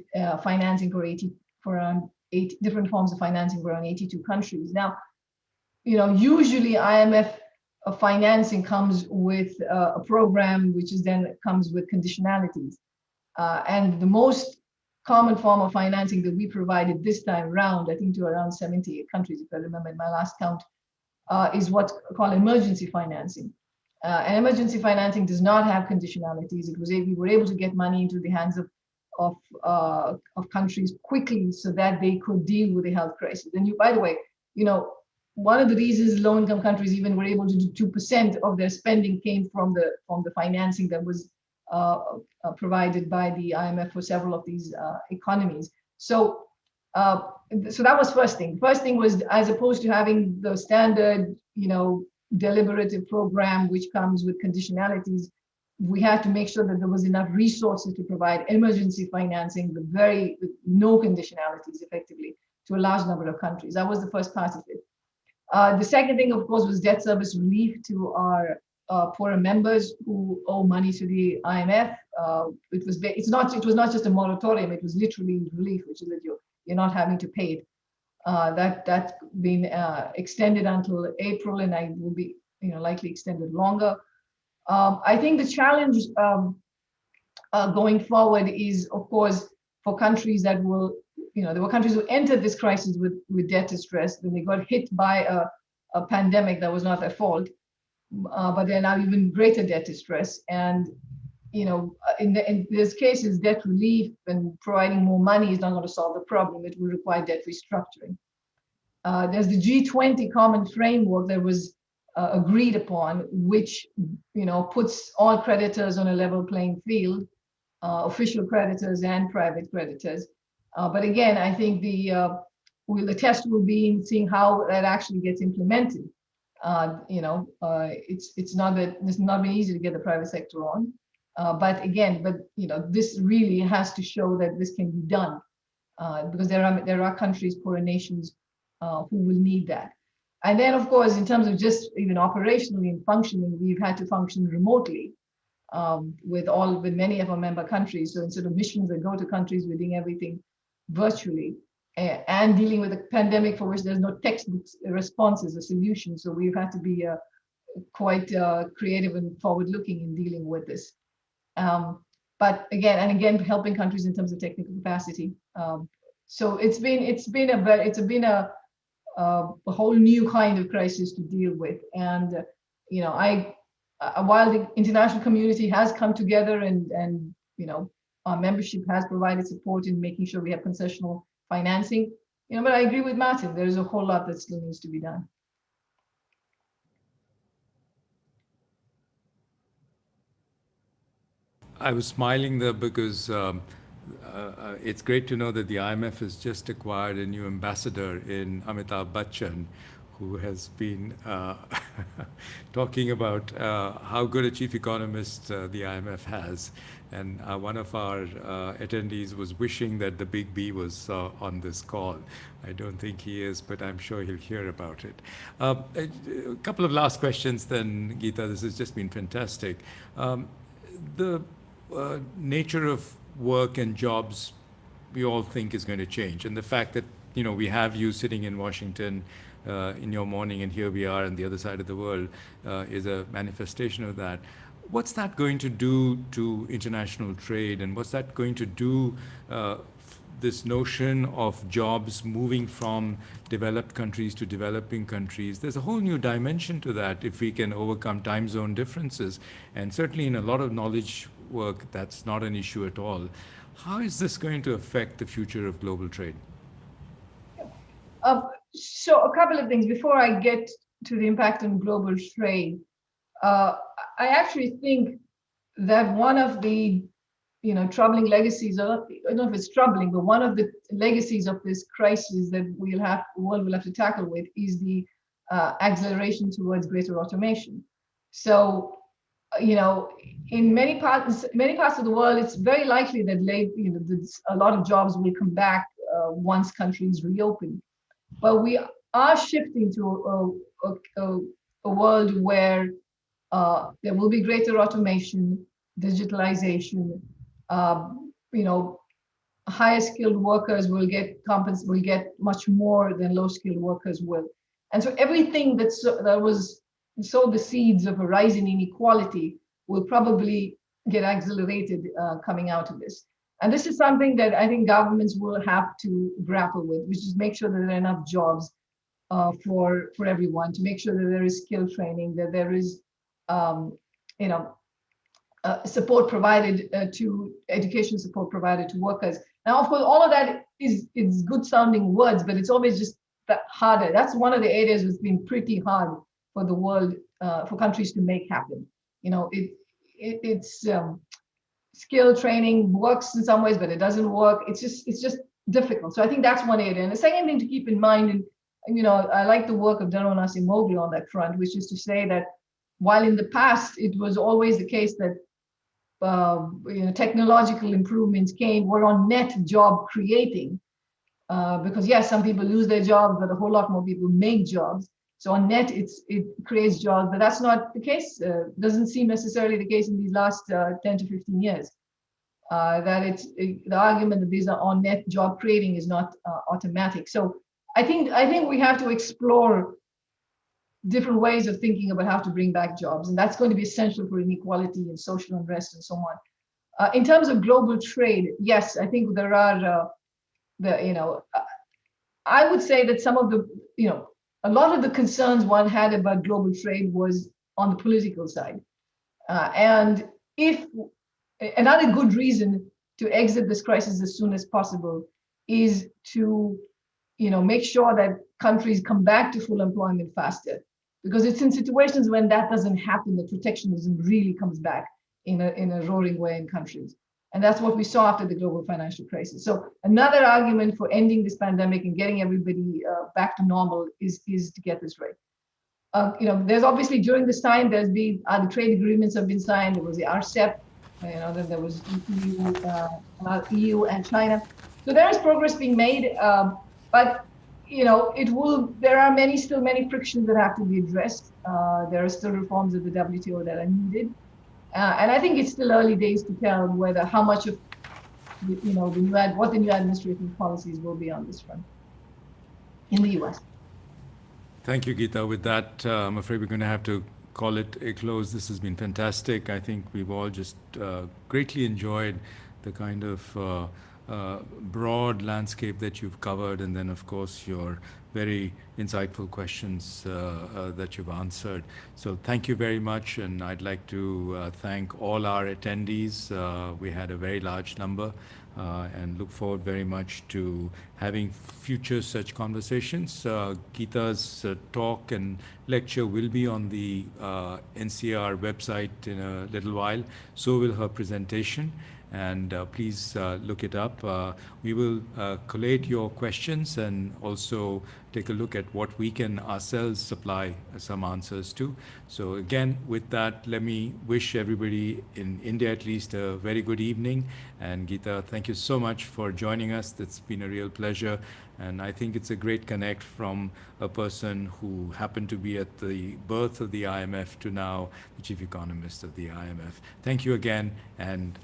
Speaker 2: financing for around 8 different forms of financing for around 82 countries. Now, usually IMF financing comes with a program which comes with conditionalities. And the most common form of financing that we provided this time around, I think to around 78 countries, if I remember in my last count, is what's called emergency financing. And emergency financing does not have conditionalities. We were able to get money into the hands of countries quickly so that they could deal with the health crisis. And by the way, one of the reasons low-income countries even were able to do 2% of their spending came from the financing that was provided by the IMF for several of these economies. So that was first thing. First thing was, as opposed to having the standard, deliberative program which comes with conditionalities, we had to make sure that there was enough resources to provide emergency financing with no conditionalities, effectively, to a large number of countries. That was the first part of it. The second thing, of course, was debt service relief to our poorer members who owe money to the IMF. It was not just a moratorium; it was literally relief, which is that you're not having to pay it. That's been extended until April, and I will be likely extended longer. I think the challenge going forward is, of course, for countries that will, there were countries who entered this crisis with debt distress, then they got hit by a pandemic that was not their fault, but they're now even greater debt distress. And in this cases, debt relief and providing more money is not going to solve the problem. It will require debt restructuring. There's the G20 common framework that was agreed upon, which puts all creditors on a level playing field, official creditors and private creditors. But again, I think the test will be in seeing how that actually gets implemented. It's not been easy to get the private sector on, but this really has to show that this can be done, because there are countries, poorer nations, who will need that. And then, of course, in terms of just even operationally and functioning, we've had to function remotely with many of our member countries. So instead of missions that go to countries, we're doing everything virtually and dealing with a pandemic for which there's no textbook responses or solutions. So we've had to be quite creative and forward-looking in dealing with this. But again, helping countries in terms of technical capacity. So it's been a whole new kind of crisis to deal with. And while the international community has come together and our membership has provided support in making sure we have concessional financing, but I agree with Martin, there's a whole lot that still needs to be done.
Speaker 1: I was smiling there because it's great to know that the IMF has just acquired a new ambassador in Amitabh Bachchan, who has been talking about how good a chief economist the IMF has. And one of our attendees was wishing that the big B was on this call. I don't think he is, but I'm sure he'll hear about it. A couple of last questions then, Gita. This has just been fantastic. The nature of work and jobs we all think is going to change. And the fact that, we have you sitting in Washington in your morning and here we are on the other side of the world is a manifestation of that. What's that going to do to international trade, and what's that going to do this notion of jobs moving from developed countries to developing countries? There's a whole new dimension to that if we can overcome time zone differences. And certainly in a lot of knowledge work, that's not an issue at all. How is this going to affect the future of global trade?
Speaker 2: So a couple of things before I get to the impact on global trade. I actually think that one of the troubling legacies, or I don't know if it's troubling, but one of the legacies of this crisis that the world will have to tackle with is the acceleration towards greater automation. So, in many parts of the world, it's very likely that a lot of jobs will come back once countries reopen. But we are shifting to a world where there will be greater automation, digitalization. Higher skilled workers will get much more than low skilled workers will. And so everything that was sowed the seeds of a rise in inequality will probably get accelerated coming out of this. And this is something that I think governments will have to grapple with, which is make sure that there are enough jobs for everyone, to make sure that there is skill training, that there is support provided to education, support provided to workers. Now, of course, all of that is good sounding words, but it's always just that harder. That's one of the areas that's been pretty hard for the world, for countries to make happen. It's skill training works in some ways, but it doesn't work. It's just difficult. So I think that's one area. And the second thing to keep in mind, and I like the work of Dharma Nasimoglu on that front, which is to say that while in the past it was always the case that technological improvements were on net job creating, because yes, some people lose their jobs, but a whole lot more people make jobs. So on net, it creates jobs, but that's not the case. Doesn't seem necessarily the case in these last 10 to 15 years. That the argument that these are on net job creating is not automatic. So I think we have to explore different ways of thinking about how to bring back jobs, and that's going to be essential for inequality and social unrest and so on. In terms of global trade, yes, I think there are I would say that some of the a lot of the concerns one had about global trade was on the political side, and if another good reason to exit this crisis as soon as possible is to, make sure that countries come back to full employment faster. Because it's in situations when that doesn't happen that protectionism really comes back in a roaring way in countries. And that's what we saw after the global financial crisis. So another argument for ending this pandemic and getting everybody back to normal is to get this right. There's obviously during this time, there's been the trade agreements have been signed. There was the RCEP, then there was EU and China. So there is progress being made, but there are still many frictions that have to be addressed. There are still reforms of the WTO that are needed. And I think it's still early days to tell how much of, what the new administrative policies will be on this front in the US.
Speaker 1: Thank you, Gita. With that, I'm afraid we're going to have to call it a close. This has been fantastic. I think we've all just greatly enjoyed the kind of broad landscape that you've covered, and then, of course, your very insightful questions that you've answered. So thank you very much, and I'd like to thank all our attendees. We had a very large number, and look forward very much to having future such conversations. Gita's talk and lecture will be on the NCER website in a little while. So will her presentation. And please look it up. We will collate your questions and also take a look at what we can ourselves supply some answers to. So again, with that, let me wish everybody in India at least a very good evening. And Gita, thank you so much for joining us. It's been a real pleasure. And I think it's a great connect from a person who happened to be at the birth of the IMF to now the chief economist of the IMF. Thank you again, and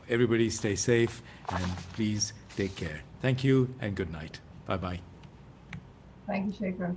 Speaker 1: everybody stay safe and please take care. Thank you and good night. Bye-bye.
Speaker 2: Thank you, Shekhar.